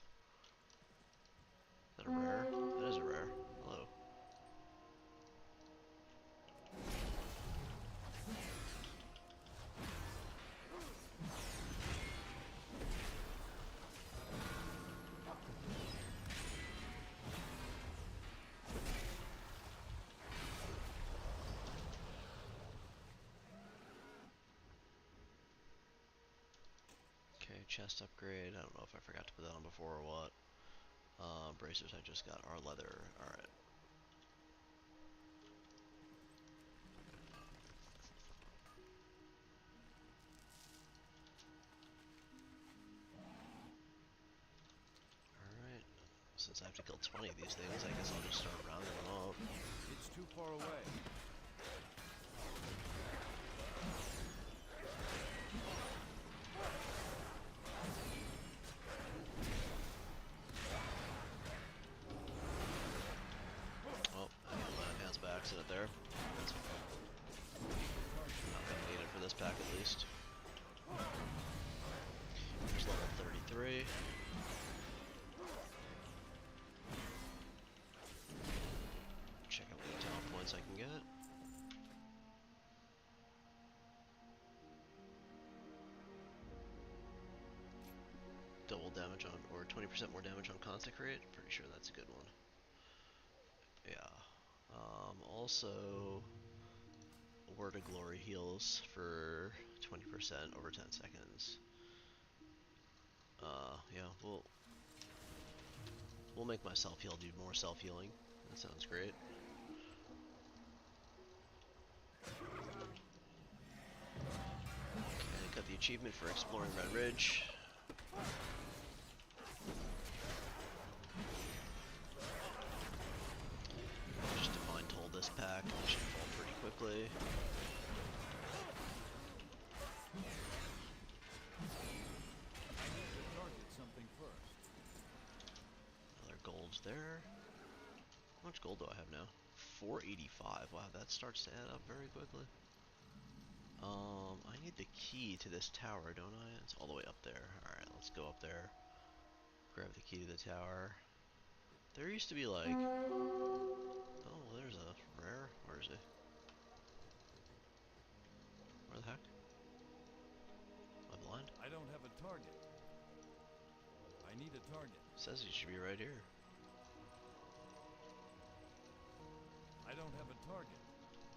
Is that a rare? That is a rare. Hello. Okay, chest upgrade. I don't know if I forgot to put that on before or what. Bracers I just got are leather. Alright. Alright. Since I have to kill 20 of these things, I guess I'll just start rounding them up. It's too far away. Oh, I got my hands by accident there. That's not gonna need it for this pack at least. There's level 33. Check out what talent points I can get. Double damage on, or 20% more damage on Consecrate. Pretty sure that's a good one. Yeah. Also, Word of Glory heals for 20% over 10 seconds. Yeah, we'll make my self-heal do more self-healing. That sounds great. Okay, got the achievement for exploring Redridge. Just Divine Toll this pack, it should fall pretty quickly. Target something first. Another gold there. How much gold do I have now? 485. Wow, that starts to add up very quickly. I need the key to this tower, don't I? It's all the way up there. Alright, let's go up there. Grab the key to the tower. There used to be like... Oh, there's a rare. Where is it? Where the heck? Am I blind? I don't have a target. I need a target. It says he should be right here. I don't have a target.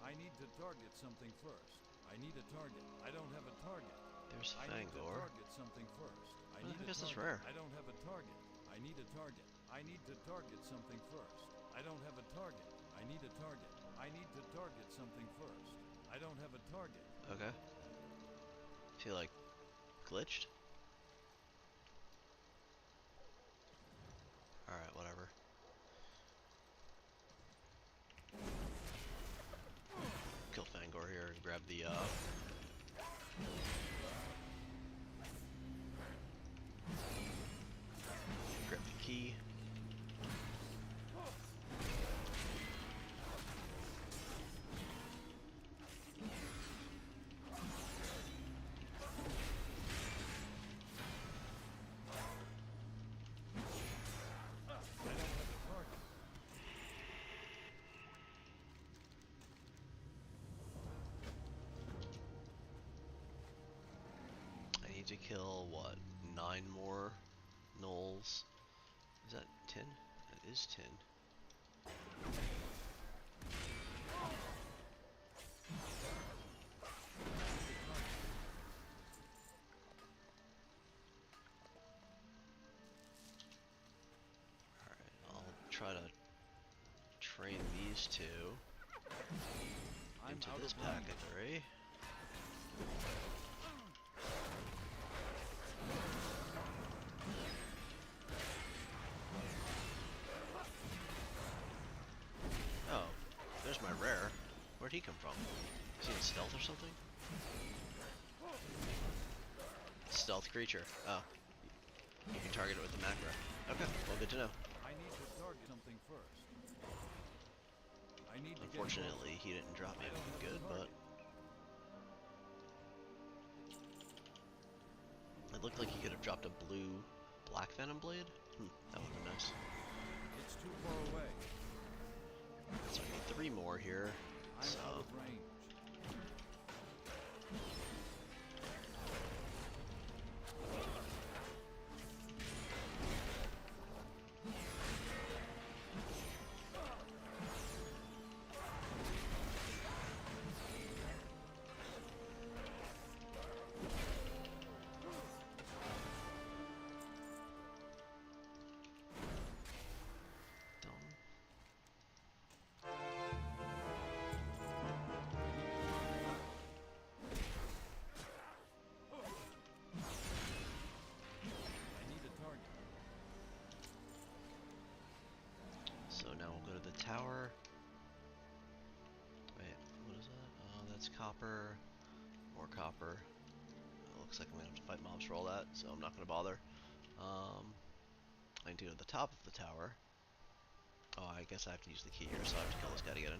I need to target something first. I need a target. I don't have a target. There's I need to Fangor. target something first. Where the heck is this target. rare? I don't have a target. I need a target. I need to target something first. I don't have a target. I need a target. I need to target something first. I don't have a target. Okay. Feel like glitched? Alright, whatever. Kill Fangor here and grab the key. I need to kill, what, 9 more gnolls? Is that 10? That is 10. Alright, I'll try to train these two into this packetry. Oh, there's my rare. Where'd he come from? Is he in stealth or something? Stealth creature. Oh. You can target it with the macro. Okay, well, good to know. I need to target something first. I need to Unfortunately, he didn't drop me anything good, but it looked like he could have dropped a blue black venom blade. That would have been nice. It's too far away. So I need 3 more here. I'm So out of range. So now we'll go to the tower. Wait, what is that? Oh, that's copper. More copper. It looks like I'm gonna have to fight mobs for all that, so I'm not gonna bother. I need to go to the top of the tower. Oh, I guess I have to use the key here, so I have to kill this guy to get in.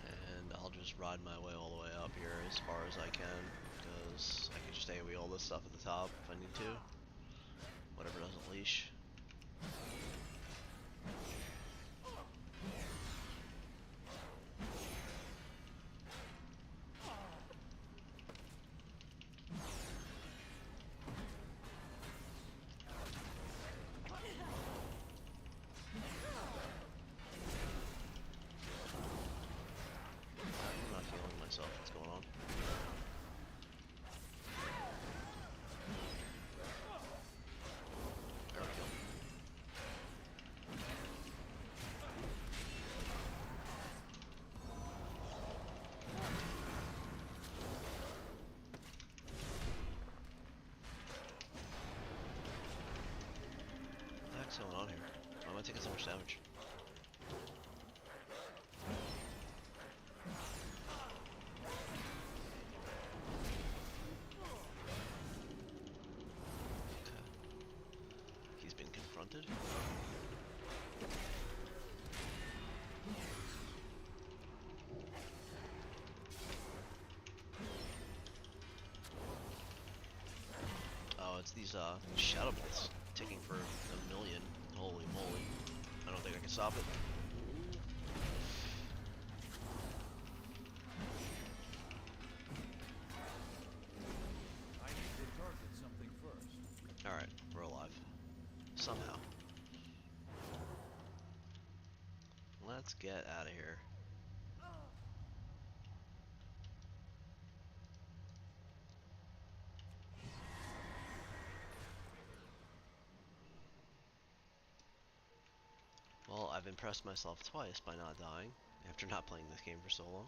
And I'll just ride my way all the way up here as far as I can, because I can just AoE all this stuff at the top if I need to. Whatever doesn't leash. I'm not feeling myself. What's going on? There we go. What the heck's going on here? Why am I taking so much damage? He's been confronted. Oh, it's these shadow bolts ticking for 1,000,000. Holy moly. I don't think I can stop it. I need to target something first. Alright, we're alive. Somehow. Let's get out of here. Well, I've impressed myself twice by not dying after not playing this game for so long.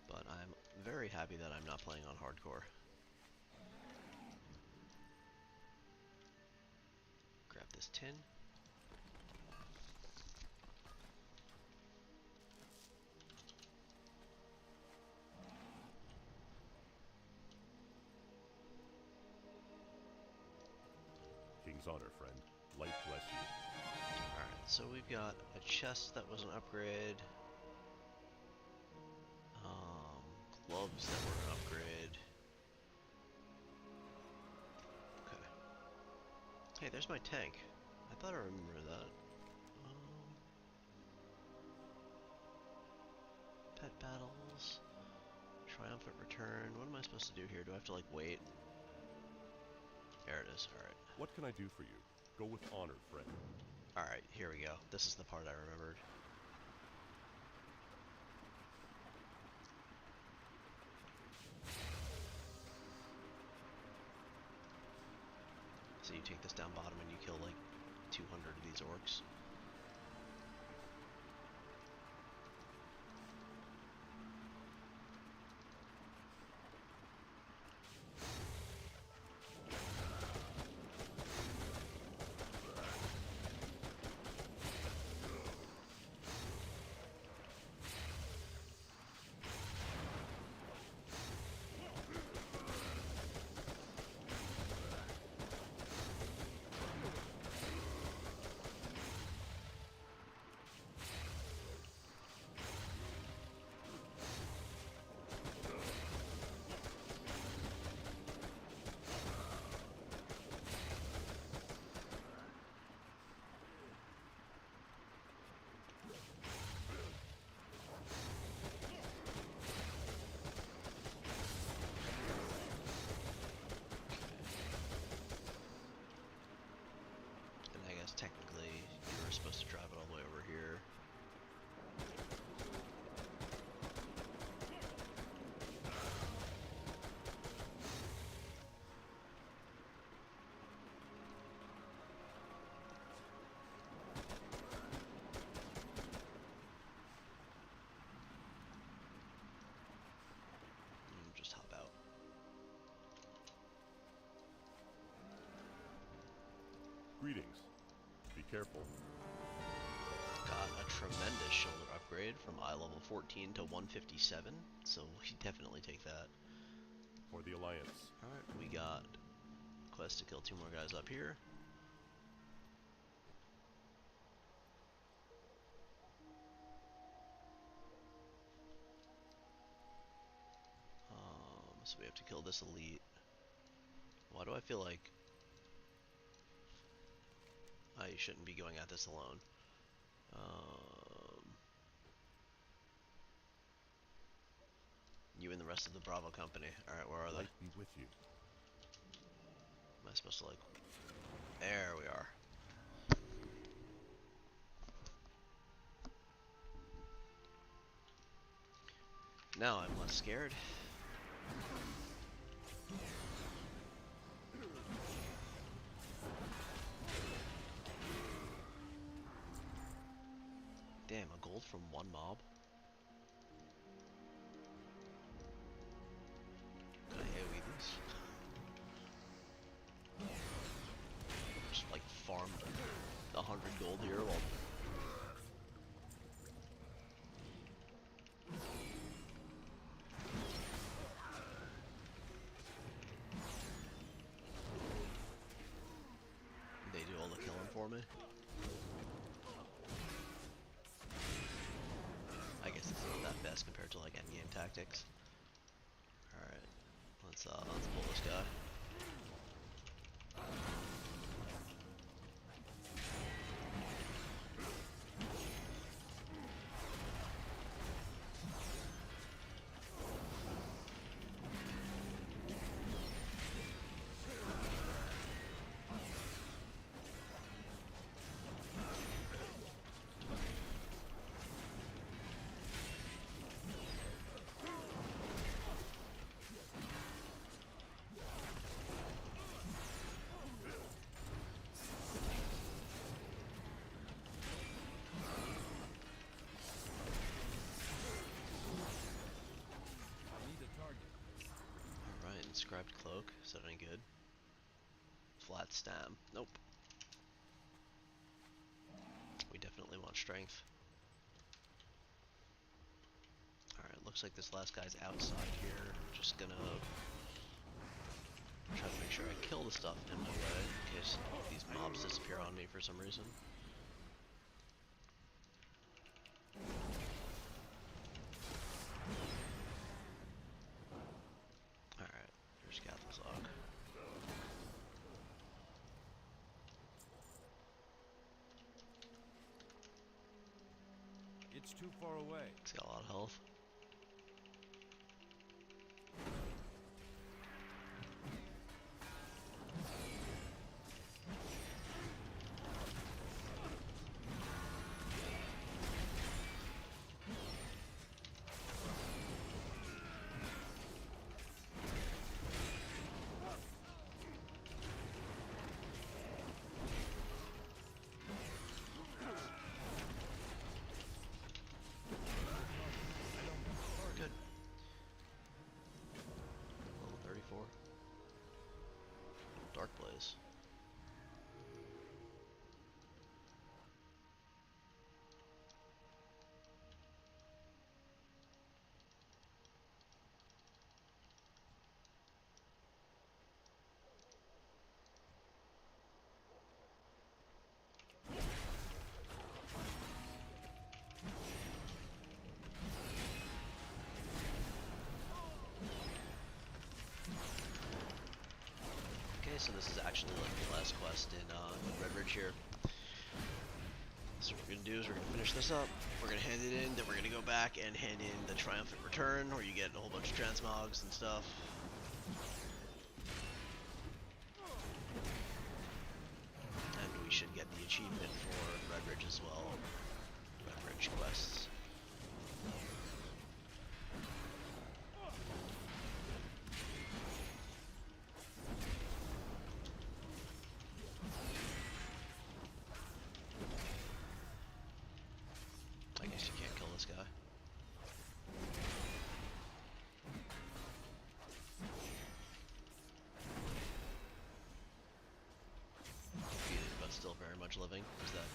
But I'm very happy that I'm not playing on hardcore. Grab this tin. King's honor, friend. Light bless you. Alright, so we've got a chest that was an upgrade. Gloves that were an upgrade. Okay. Hey, there's my tank. I thought I remembered that. Pet battles. Triumphant return. What am I supposed to do here? Do I have to, like, wait? There it is. Alright. What can I do for you? Go with honor, friend. Alright, here we go. This is the part I remembered. So you take this down bottom and you kill like 200 of these orcs. Technically, you were supposed to drive it all the way over here. Just hop out. Greetings. Be careful. Got a tremendous shoulder upgrade from eye level 14 to 157, so we definitely take that. For the Alliance. Alright, we got a quest to kill 2 more guys up here. So we have to kill this elite. Why do I feel like I shouldn't be going at this alone? You and the rest of the Bravo company. Alright, where are they? Light be with you. Am I supposed to, like... There we are. Now I'm less scared. Damn, a gold from one mob? Can I AoE this? Just like farm the 100 gold here while... They do all the killing for me? I guess it's not that best compared to like endgame tactics. Alright, let's pull this guy. Inscribed cloak. Is that any good? Flat stam. Nope. We definitely want strength. Alright, looks like this last guy's outside here. Just gonna try to make sure I kill the stuff in my way in case these mobs disappear on me for some reason. Alright, there's Gathazog. It's too far away. He's got a lot of health. Good. Level 34. Dark Blaze. Okay, so this is actually like the last quest in Redridge here. So what we're gonna do is we're gonna finish this up, we're gonna hand it in, then we're gonna go back and hand in the Triumphant Return, where you get a whole bunch of transmogs and stuff. And we should get the achievement for Redridge as well. Redridge quests. I guess you can't kill this guy. Defeated, but still very much living. Who's that?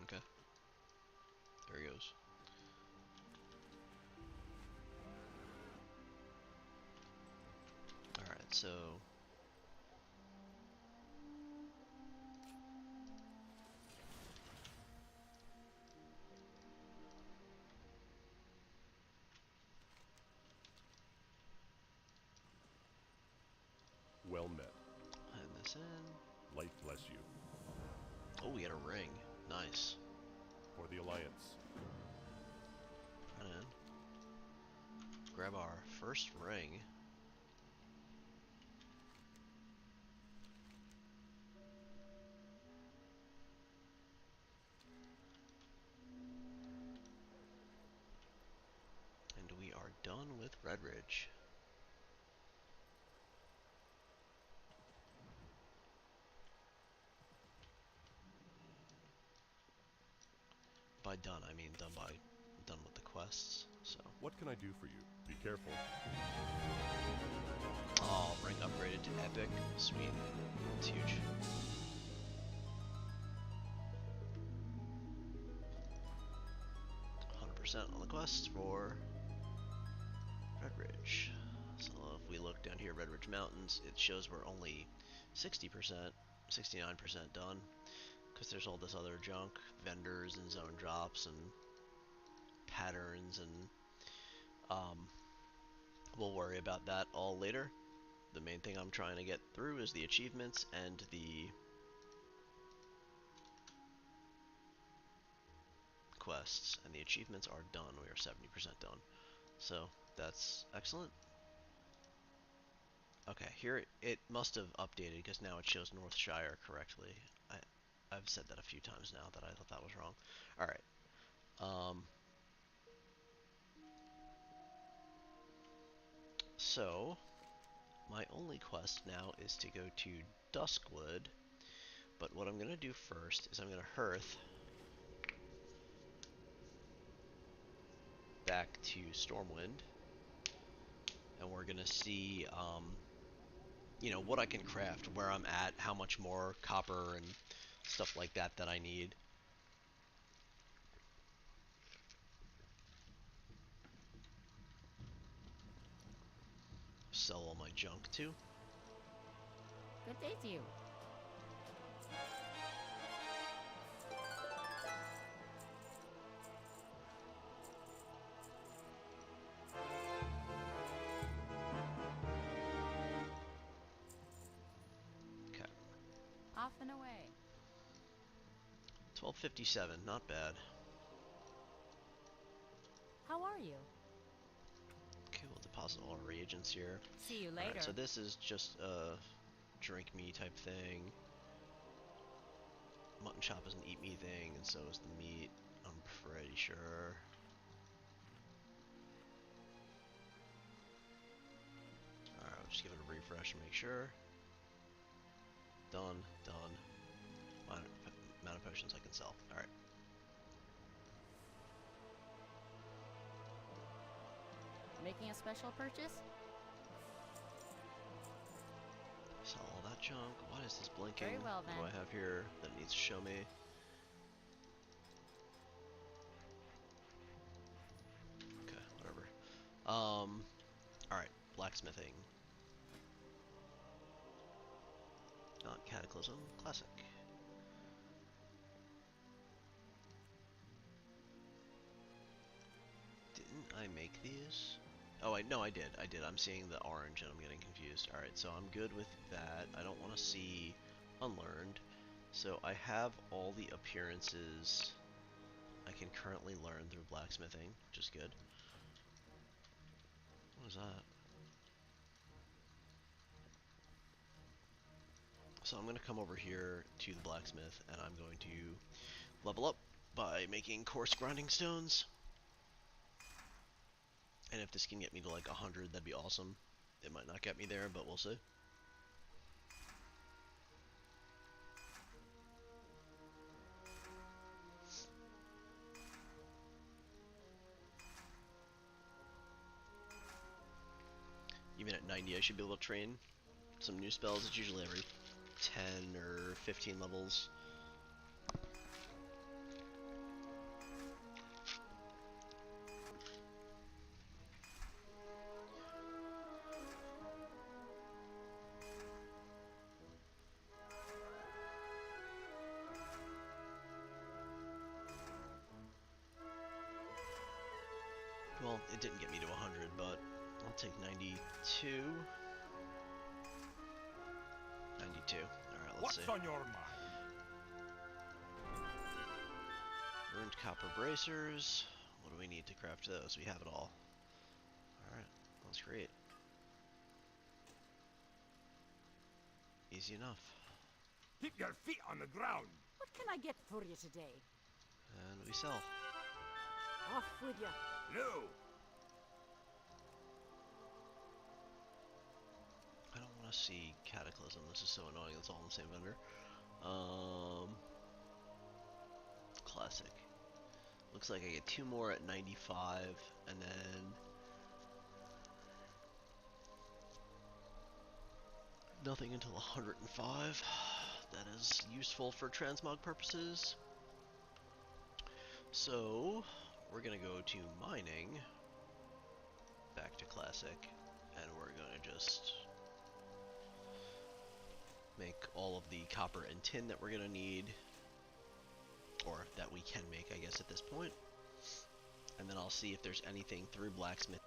Okay. There he goes. Alright, so... Well met. hand this in. Life bless you. Oh, we got a ring. Nice. For the Alliance. Run in. Grab our first ring. And we are done with Redridge. By done, I mean done with the quests. So. What can I do for you? Be careful. Oh, ring upgraded to epic. Sweet. It's huge. %, on the quest for Redridge. So if we look down here, Redridge Mountains, it shows we're only 60%, 69% done. Because there's all this other junk, vendors and zone drops and patterns, and we'll worry about that all later. The main thing I'm trying to get through is the achievements and the quests, and the achievements are done. We are 70% done. So that's excellent. Okay, here it must have updated because now it shows Northshire correctly. I've said that a few times now that I thought that was wrong. Alright. So, my only quest now is to go to Duskwood, but what I'm going to do first is I'm going to hearth back to Stormwind, and we're gonna see, you know, what I can craft, where I'm at, how much more copper and stuff like that that I need. Sell all my junk too. Good day to you. Okay. Off and away. 1257, not bad. How are you? Okay, we'll deposit all our reagents here. See you later. Alright, so this is just a drink me type thing. Mutton chop is an eat me thing, and so is the meat, I'm pretty sure. Alright, we'll just give it a refresh and make sure. Done, done. Amount of potions I can sell. Alright. Making a special purchase? Sell all that junk. What is this blinking? Very well, What do then. I have here that it needs to show me? Okay, whatever. Alright, blacksmithing. Not Cataclysm, classic. Didn't I make these? Oh, no, I did. I'm seeing the orange and I'm getting confused. Alright, so I'm good with that. I don't want to see unlearned. So I have all the appearances I can currently learn through blacksmithing, which is good. What is that? So I'm going to come over here to the blacksmith and I'm going to level up by making coarse grinding stones. And if this can get me to like 100, that'd be awesome. It might not get me there, but we'll see. Even at 90, I should be able to train some new spells. It's usually every 10 or 15 levels. Well, it didn't get me to 100, but I'll take 92. 92. Alright, let's see. What's on your mind? Ruined copper bracers. What do we need to craft those? We have it all. Alright, let's create. Easy enough. Keep your feet on the ground. What can I get for you today? And we sell. Off with you. No. I don't want to see Cataclysm. This is so annoying. It's all in the same vendor. Classic. Looks like I get 2 more at 95, and then nothing until 105. That is useful for transmog purposes. So we're gonna go to mining, back to classic, and we're gonna just make all of the copper and tin that we're gonna need, or that we can make, I guess, at this point. And then I'll see if there's anything through blacksmith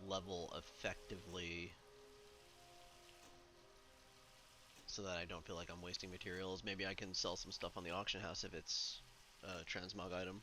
level effectively, so that I don't feel like I'm wasting materials. Maybe I can sell some stuff on the auction house if it's a transmog item.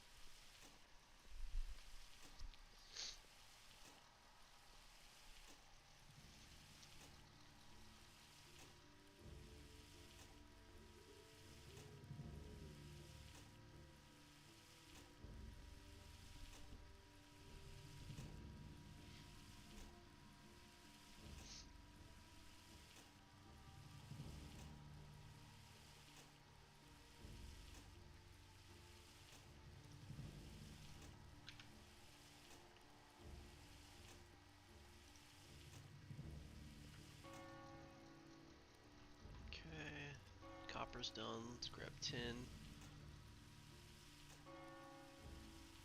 is done. Let's grab tin.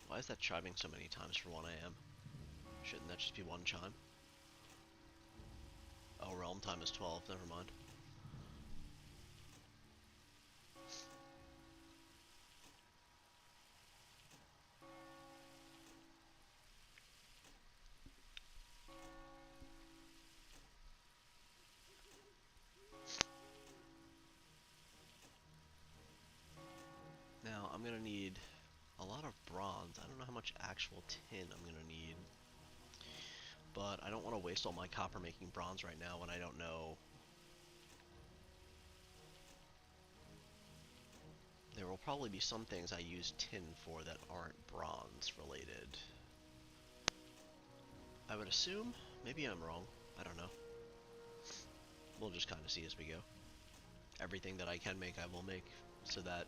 Why is that chiming so many times for 1 a.m.? Shouldn't that just be one chime? Oh, realm time is 12. Never mind. Now, I'm gonna need a lot of bronze. I don't know how much actual tin I'm gonna need. But I don't want to waste all my copper making bronze right now when I don't know. There will probably be some things I use tin for that aren't bronze related. I would assume. Maybe I'm wrong. I don't know. We'll just kind of see as we go. Everything that I can make, I will make, so that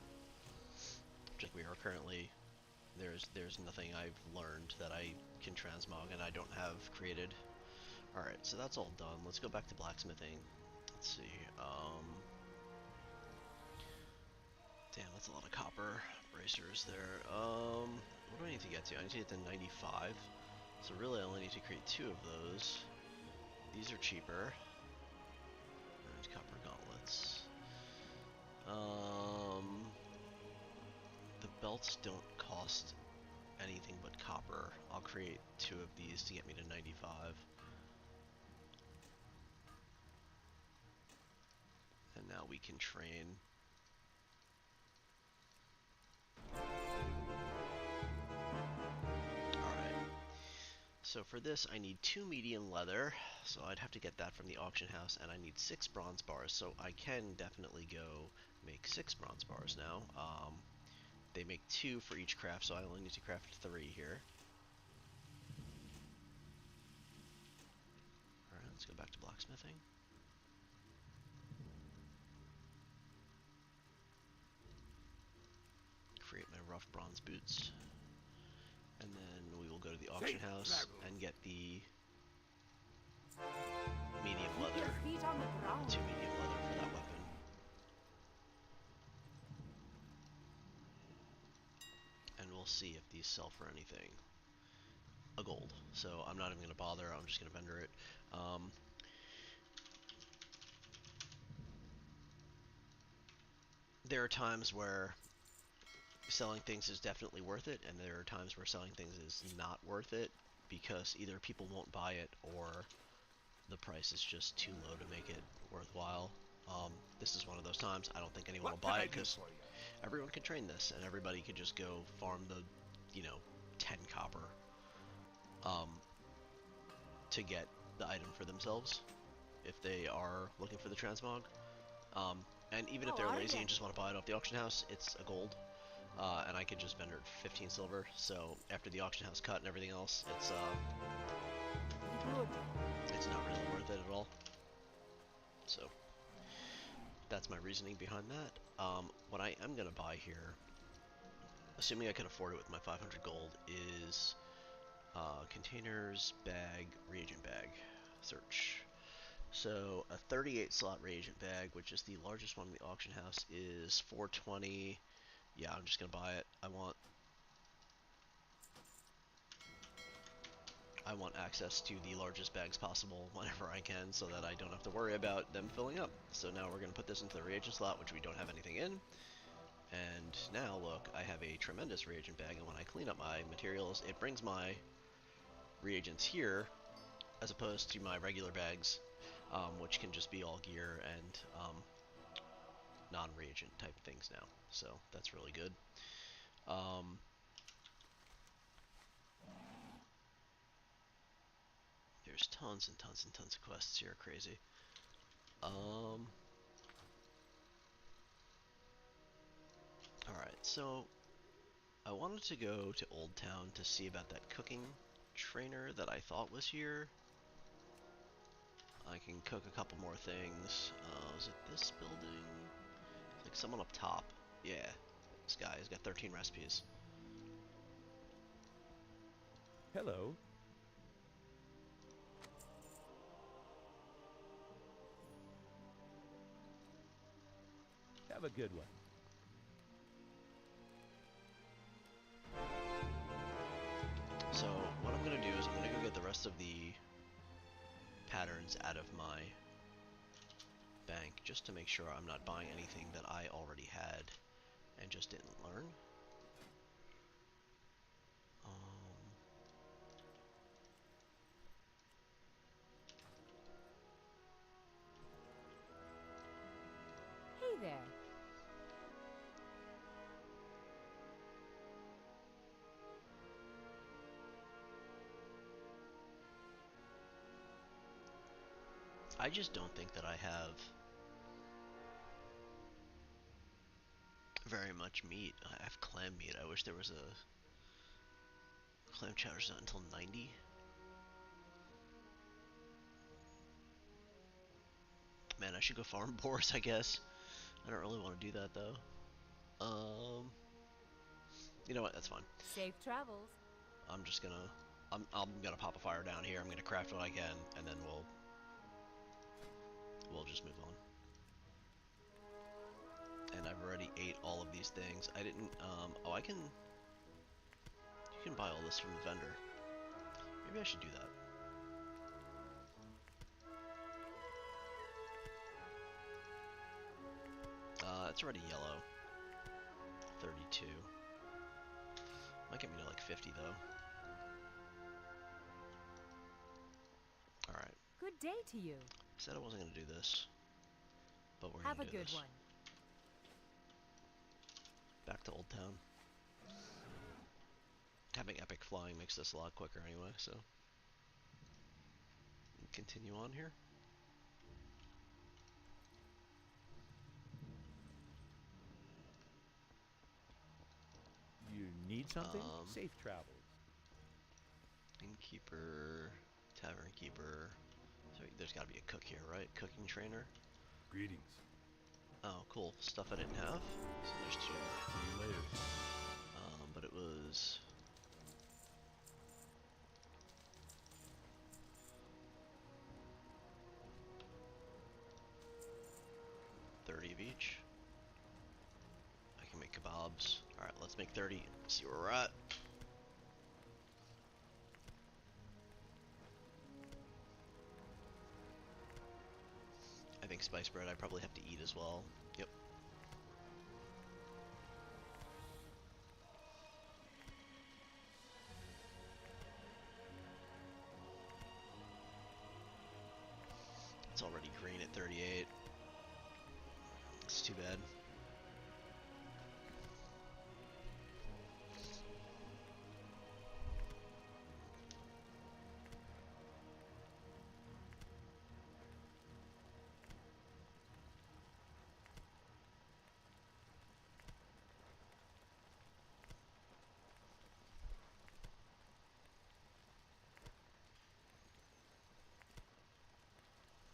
just we are currently, there's nothing I've learned that I can transmog and I don't have created. Alright, so that's all done. Let's go back to blacksmithing. Let's see. Damn, that's a lot of copper bracers there. What do I need to get to? I need to get to 95. So really I only need to create 2 of those. These are cheaper. There's copper gauntlets. The belts don't cost anything but copper. I'll create 2 of these to get me to 95. And now we can train. Alright. So for this I need 2 medium leather, so I'd have to get that from the auction house, and I need 6 bronze bars, so I can definitely go make 6 bronze bars now. They make 2 for each craft, so I only need to craft 3 here. Alright, let's go back to blacksmithing. Create my rough bronze boots. And then we will go to the auction house and get the medium Keep your leather. feet on the ground. 2 medium leather for that weapon. And we'll see if these sell for anything. A gold. So I'm not even going to bother, I'm just going to vendor it. There are times where selling things is definitely worth it, and there are times where selling things is not worth it, because either people won't buy it or the price is just too low to make it worthwhile. This is one of those times. I don't think anyone will buy it because everyone can train this, and everybody could just go farm the, 10 copper to get the item for themselves if they are looking for the transmog. And even if they're lazy and just want to buy it off the auction house, it's a gold. And I could just vendor it for 15 silver. So after the auction house cut and everything else, it's not really worth it at all. So that's my reasoning behind that. What I am gonna buy here, assuming I can afford it with my 500 gold, is containers, bag, reagent bag. Search. So a 38 slot reagent bag, which is the largest one in the auction house, is 420. Yeah, I'm just gonna buy it. I want access to the largest bags possible whenever I can, so that I don't have to worry about them filling up. So now we're gonna put this into the reagent slot, which we don't have anything in. And now look, I have a tremendous reagent bag, and when I clean up my materials, it brings my reagents here, as opposed to my regular bags, which can just be all gear and non-reagent type things now. So that's really good. There's tons and tons and tons of quests here, crazy. Alright, so I wanted to go to Old Town to see about that cooking trainer that I thought was here. I can cook a couple more things. Is it this building? It's like someone up top. Yeah, this guy has got 13 recipes. Hello. Have a good one. So what I'm gonna do is I'm gonna go get the rest of the patterns out of my bank just to make sure I'm not buying anything that I already had and just didn't learn. Hey there. I just don't think that I have very much meat. I have clam meat. I wish there was a clam chowder's not until 90. Man, I should go farm boars, I guess. I don't really want to do that though. You know what? That's fine. Safe travels. I'm just gonna, I'm gonna pop a fire down here. I'm gonna craft what I can, and then we'll just move on. And I've already ate all of these things. I didn't. Oh, I can. You can buy all this from the vendor. Maybe I should do that. It's already yellow. 32. Might get me to like 50 though. Alright. Good day to you. Said I wasn't gonna do this. But we're Have gonna a do good this. one. Back to Old Town. Having epic flying makes this a lot quicker anyway, so. Continue on here. You need something? Um, Safe travels. Innkeeper, tavern keeper. So there's gotta be a cook here, right? Cooking trainer. Greetings. Oh, cool. Stuff I didn't have. So there's two. See you later. But it was 30 of each. I can make kebabs. Alright, let's make 30. See where we're at. I think spice bread I probably have to eat as well. Yep. It's already green at 38. It's too bad.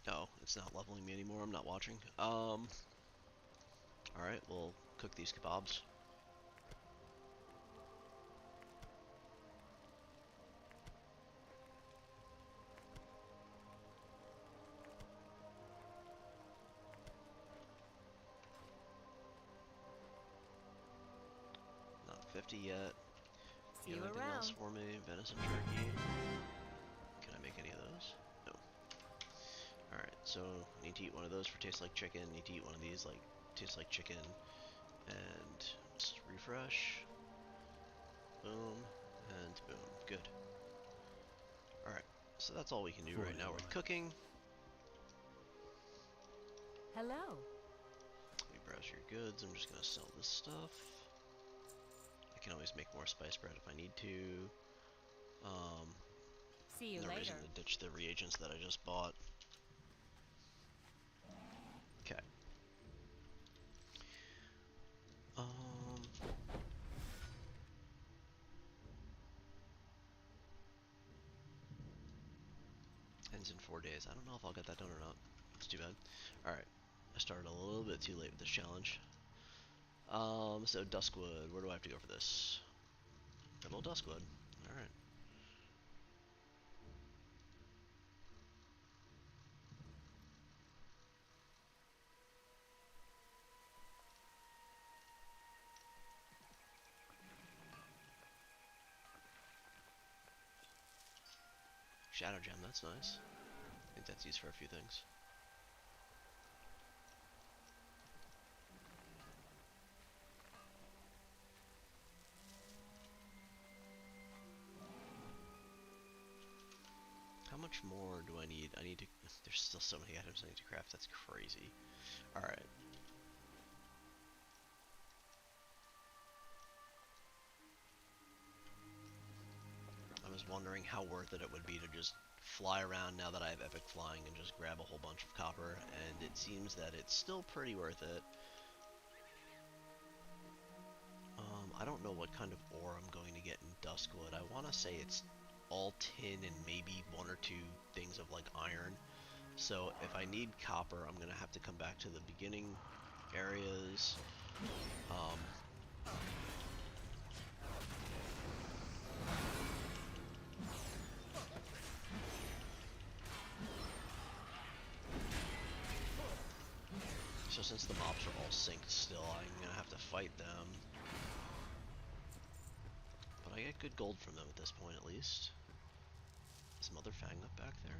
Oh, it's not leveling me anymore. I'm not watching. Alright, we'll cook these kebabs. Not 50 yet. See You you have anything else around. for me? Venison jerky. Can I make any of those? No. Alright, so I need to eat one of those for taste like chicken. Need to eat one of these like tastes like chicken. And just refresh. Boom. And boom. Good. Alright, so that's all we can do Fully right now with aligned. cooking. Hello. Let me browse your goods. I'm just gonna sell this stuff. I can always make more spice bread if I need to. See you No later. reason to ditch the reagents that I just bought. Okay. Ends in 4 days. I don't know if I'll get that done or not. It's too bad. Alright. I started a little bit too late with this challenge. So Duskwood. Where do I have to go for this? Good old Duskwood. Alright. Shadow Gem, that's nice. I think that's used for a few things. How much more do I need? I need to... There's still so many items I need to craft. That's crazy. Alright. I was wondering how worth it would be to just fly around now that I have epic flying and just grab a whole bunch of copper, and it seems that it's still pretty worth it. I don't know what kind of ore I'm going to get in Duskwood. I want to say it's all tin and maybe one or two things of like iron. So if I need copper, I'm going to have to come back to the beginning areas. So since the mobs are all synced still, I'm going to have to fight them. But I get good gold from them at this point, at least. Is Mother Fang up back there?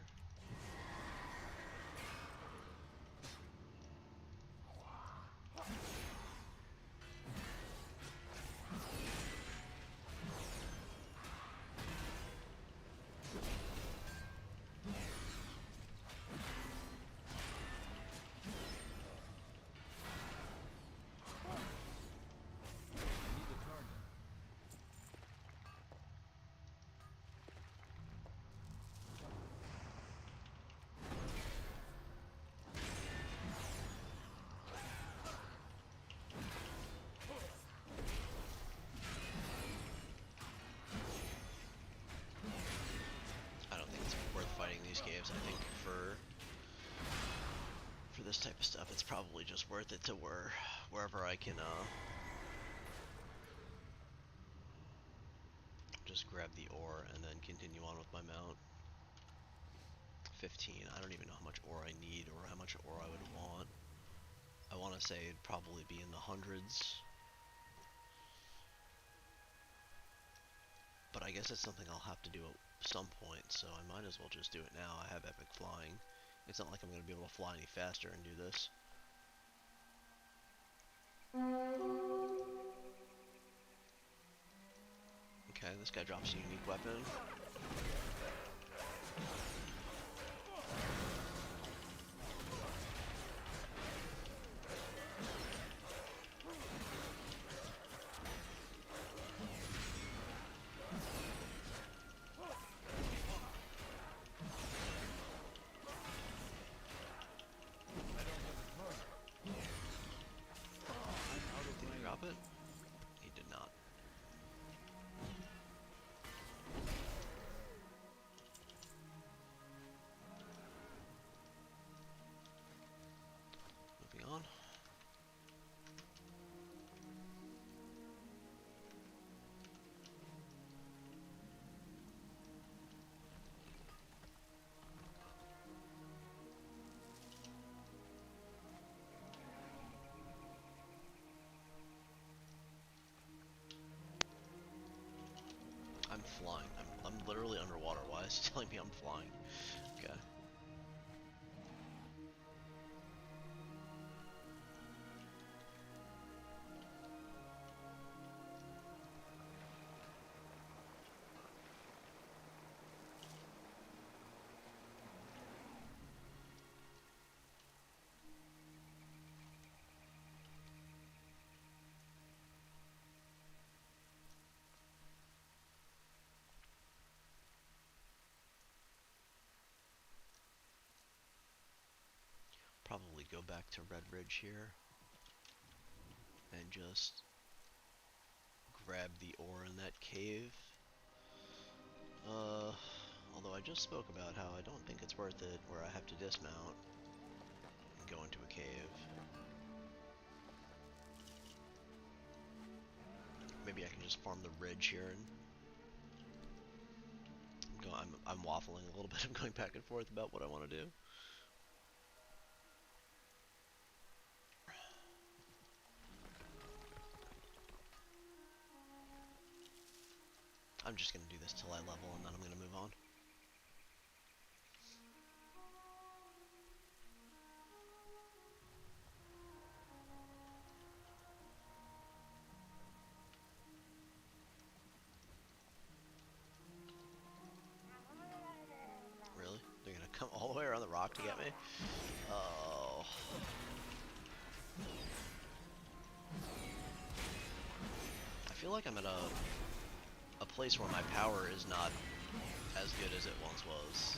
Caves. I think for this type of stuff, it's probably just worth it to wherever I can just grab the ore and then continue on with my mount. 15. I don't even know how much ore I need or how much ore I would want. I want to say it'd probably be in the hundreds. But I guess it's something I'll have to do at some point, so I might as well just do it now. I have epic flying. It's not like I'm going to be able to fly any faster and do this. Okay, this guy drops a unique weapon. I'm flying. I'm literally underwater. Why is it telling me I'm flying? Okay. Probably go back to Redridge here and just grab the ore in that cave. Although I just spoke about how I don't think it's worth it where I have to dismount and go into a cave. Maybe I can just farm the ridge here and I'm waffling a little bit. I'm going back and forth about what I want to do. I'm just going to do this till I level and then I'm going to move on. die. Oh. I feel like I'm at a place where my power is not as good as it once was.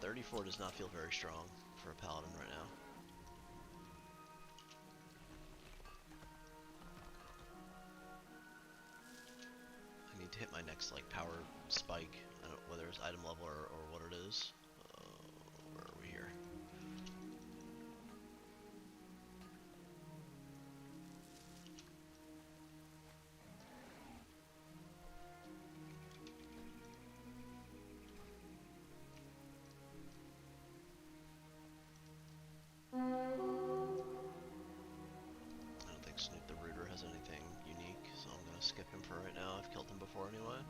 34 does not feel very strong for a paladin right now. I need to hit my next like power spike. I don't know whether it's item level or what it is. Where are we here? I don't think Snoop the Rooter has anything unique, so I'm gonna skip him for right now. I've killed him before anyway.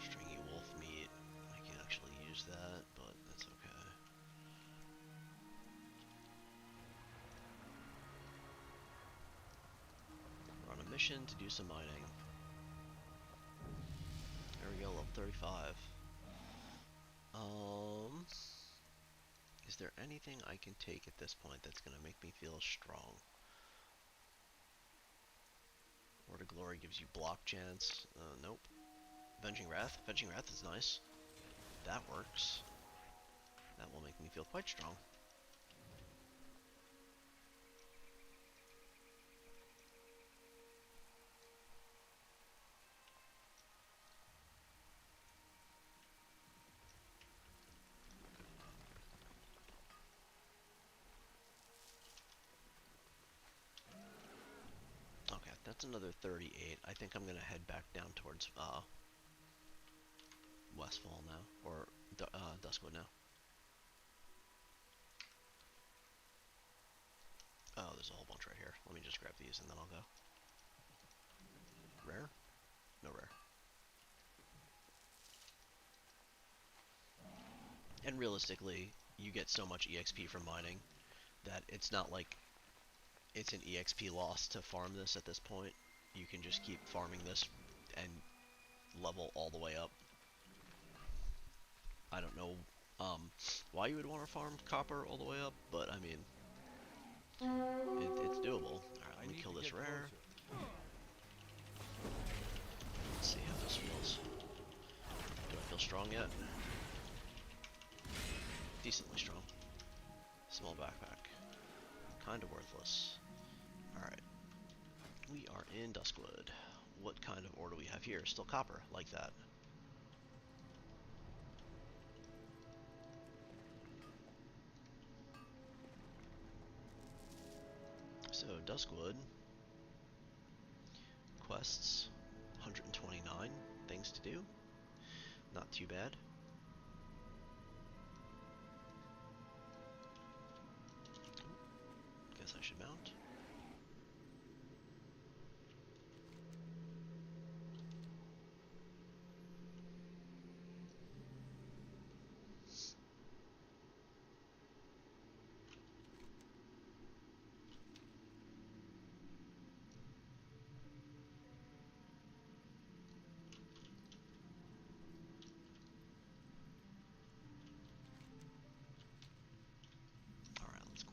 Stringy wolf meat. I can't actually use that, but that's okay. We're on a mission to do some mining. There we go, level 35. Is there anything I can take at this point that's gonna make me feel strong? Word of Glory gives you block chance. Nope. Venging Wrath. Venging Wrath is nice. That works. That will make me feel quite strong. Okay, that's another 38. I think I'm gonna head back down towards Westfall now, or Duskwood now. Oh, there's a whole bunch right here. Let me just grab these and then I'll go. Rare? No rare. And realistically, you get so much EXP from mining that it's not like it's an EXP loss to farm this at this point. You can just keep farming this and level all the way up. I don't know why you would want to farm copper all the way up, but I mean, it's doable. Alright, let me kill this rare. Let's see how this feels. Do I feel strong yet? Decently strong. Small backpack. Kinda worthless. Alright. We are in Duskwood. What kind of ore do we have here? Still copper, like that. So, Duskwood. Quests. 129 things to do. Not too bad. Guess I should mount.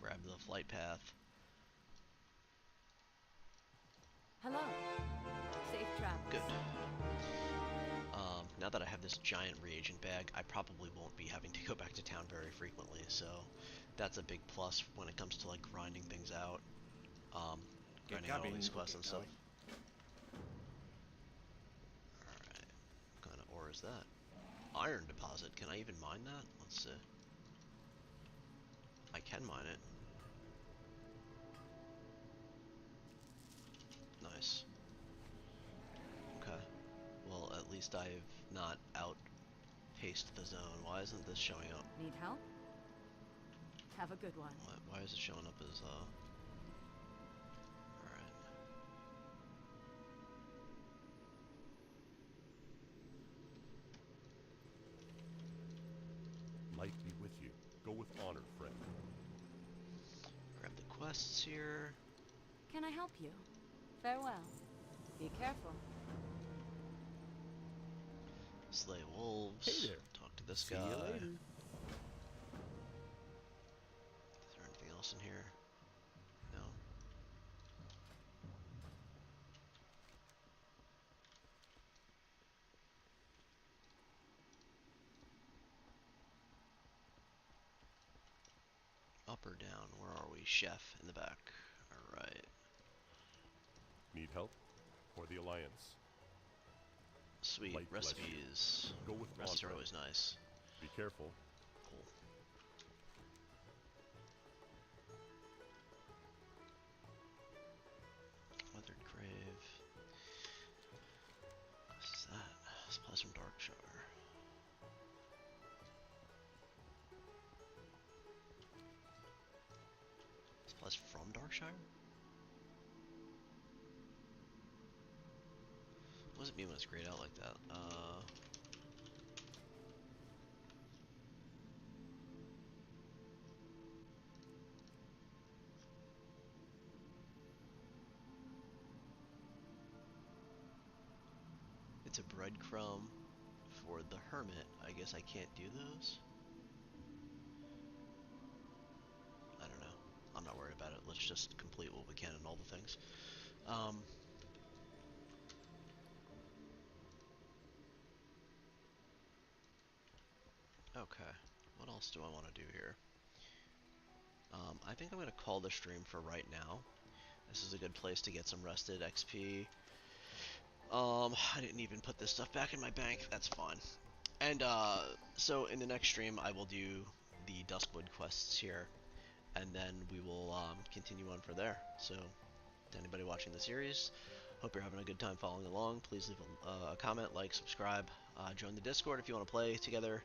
Grab the flight path. Hello. Safe travels. Good. Now that I have this giant reagent bag, I probably won't be having to go back to town very frequently, so that's a big plus when it comes to like grinding things out. Grinding out all these quests and stuff. Alright. What kind of ore is that? Iron deposit. Can I even mine that? Let's see. I can mine it. Nice. Okay. Well, at least I've not outpaced the zone. Why isn't this showing up? Need help? Have a good one. Why is it showing up as, Alright. Light be with you. Go with honor, friend. Grab the quests here. Can I help you? Farewell. Be careful. Slay wolves. Hey there. Talk to this See guy. you later. Is there anything else in here? No. Up or down? Where are we? Chef in the back. Alright. Need help? Or the Alliance? Sweet. Light bless you. Recipes. Go with Recipes are honor. always nice. Be careful. Cool. Weathered Grave. What's that? Supplies from Darkshire. Supplies from Darkshire? What does it mean when it's grayed out like that? It's a breadcrumb for the hermit. I guess I can't do those? I don't know. I'm not worried about it. Let's just complete what we can and all the things. Okay. What else do I want to do here? I think I'm going to call the stream for right now. This is a good place to get some rested XP. I didn't even put this stuff back in my bank. That's fine. And, so in the next stream, I will do the Duskwood quests here. And then we will, continue on from there. So, to anybody watching the series, hope you're having a good time following along. Please leave a comment, like, subscribe, join the Discord if you want to play together.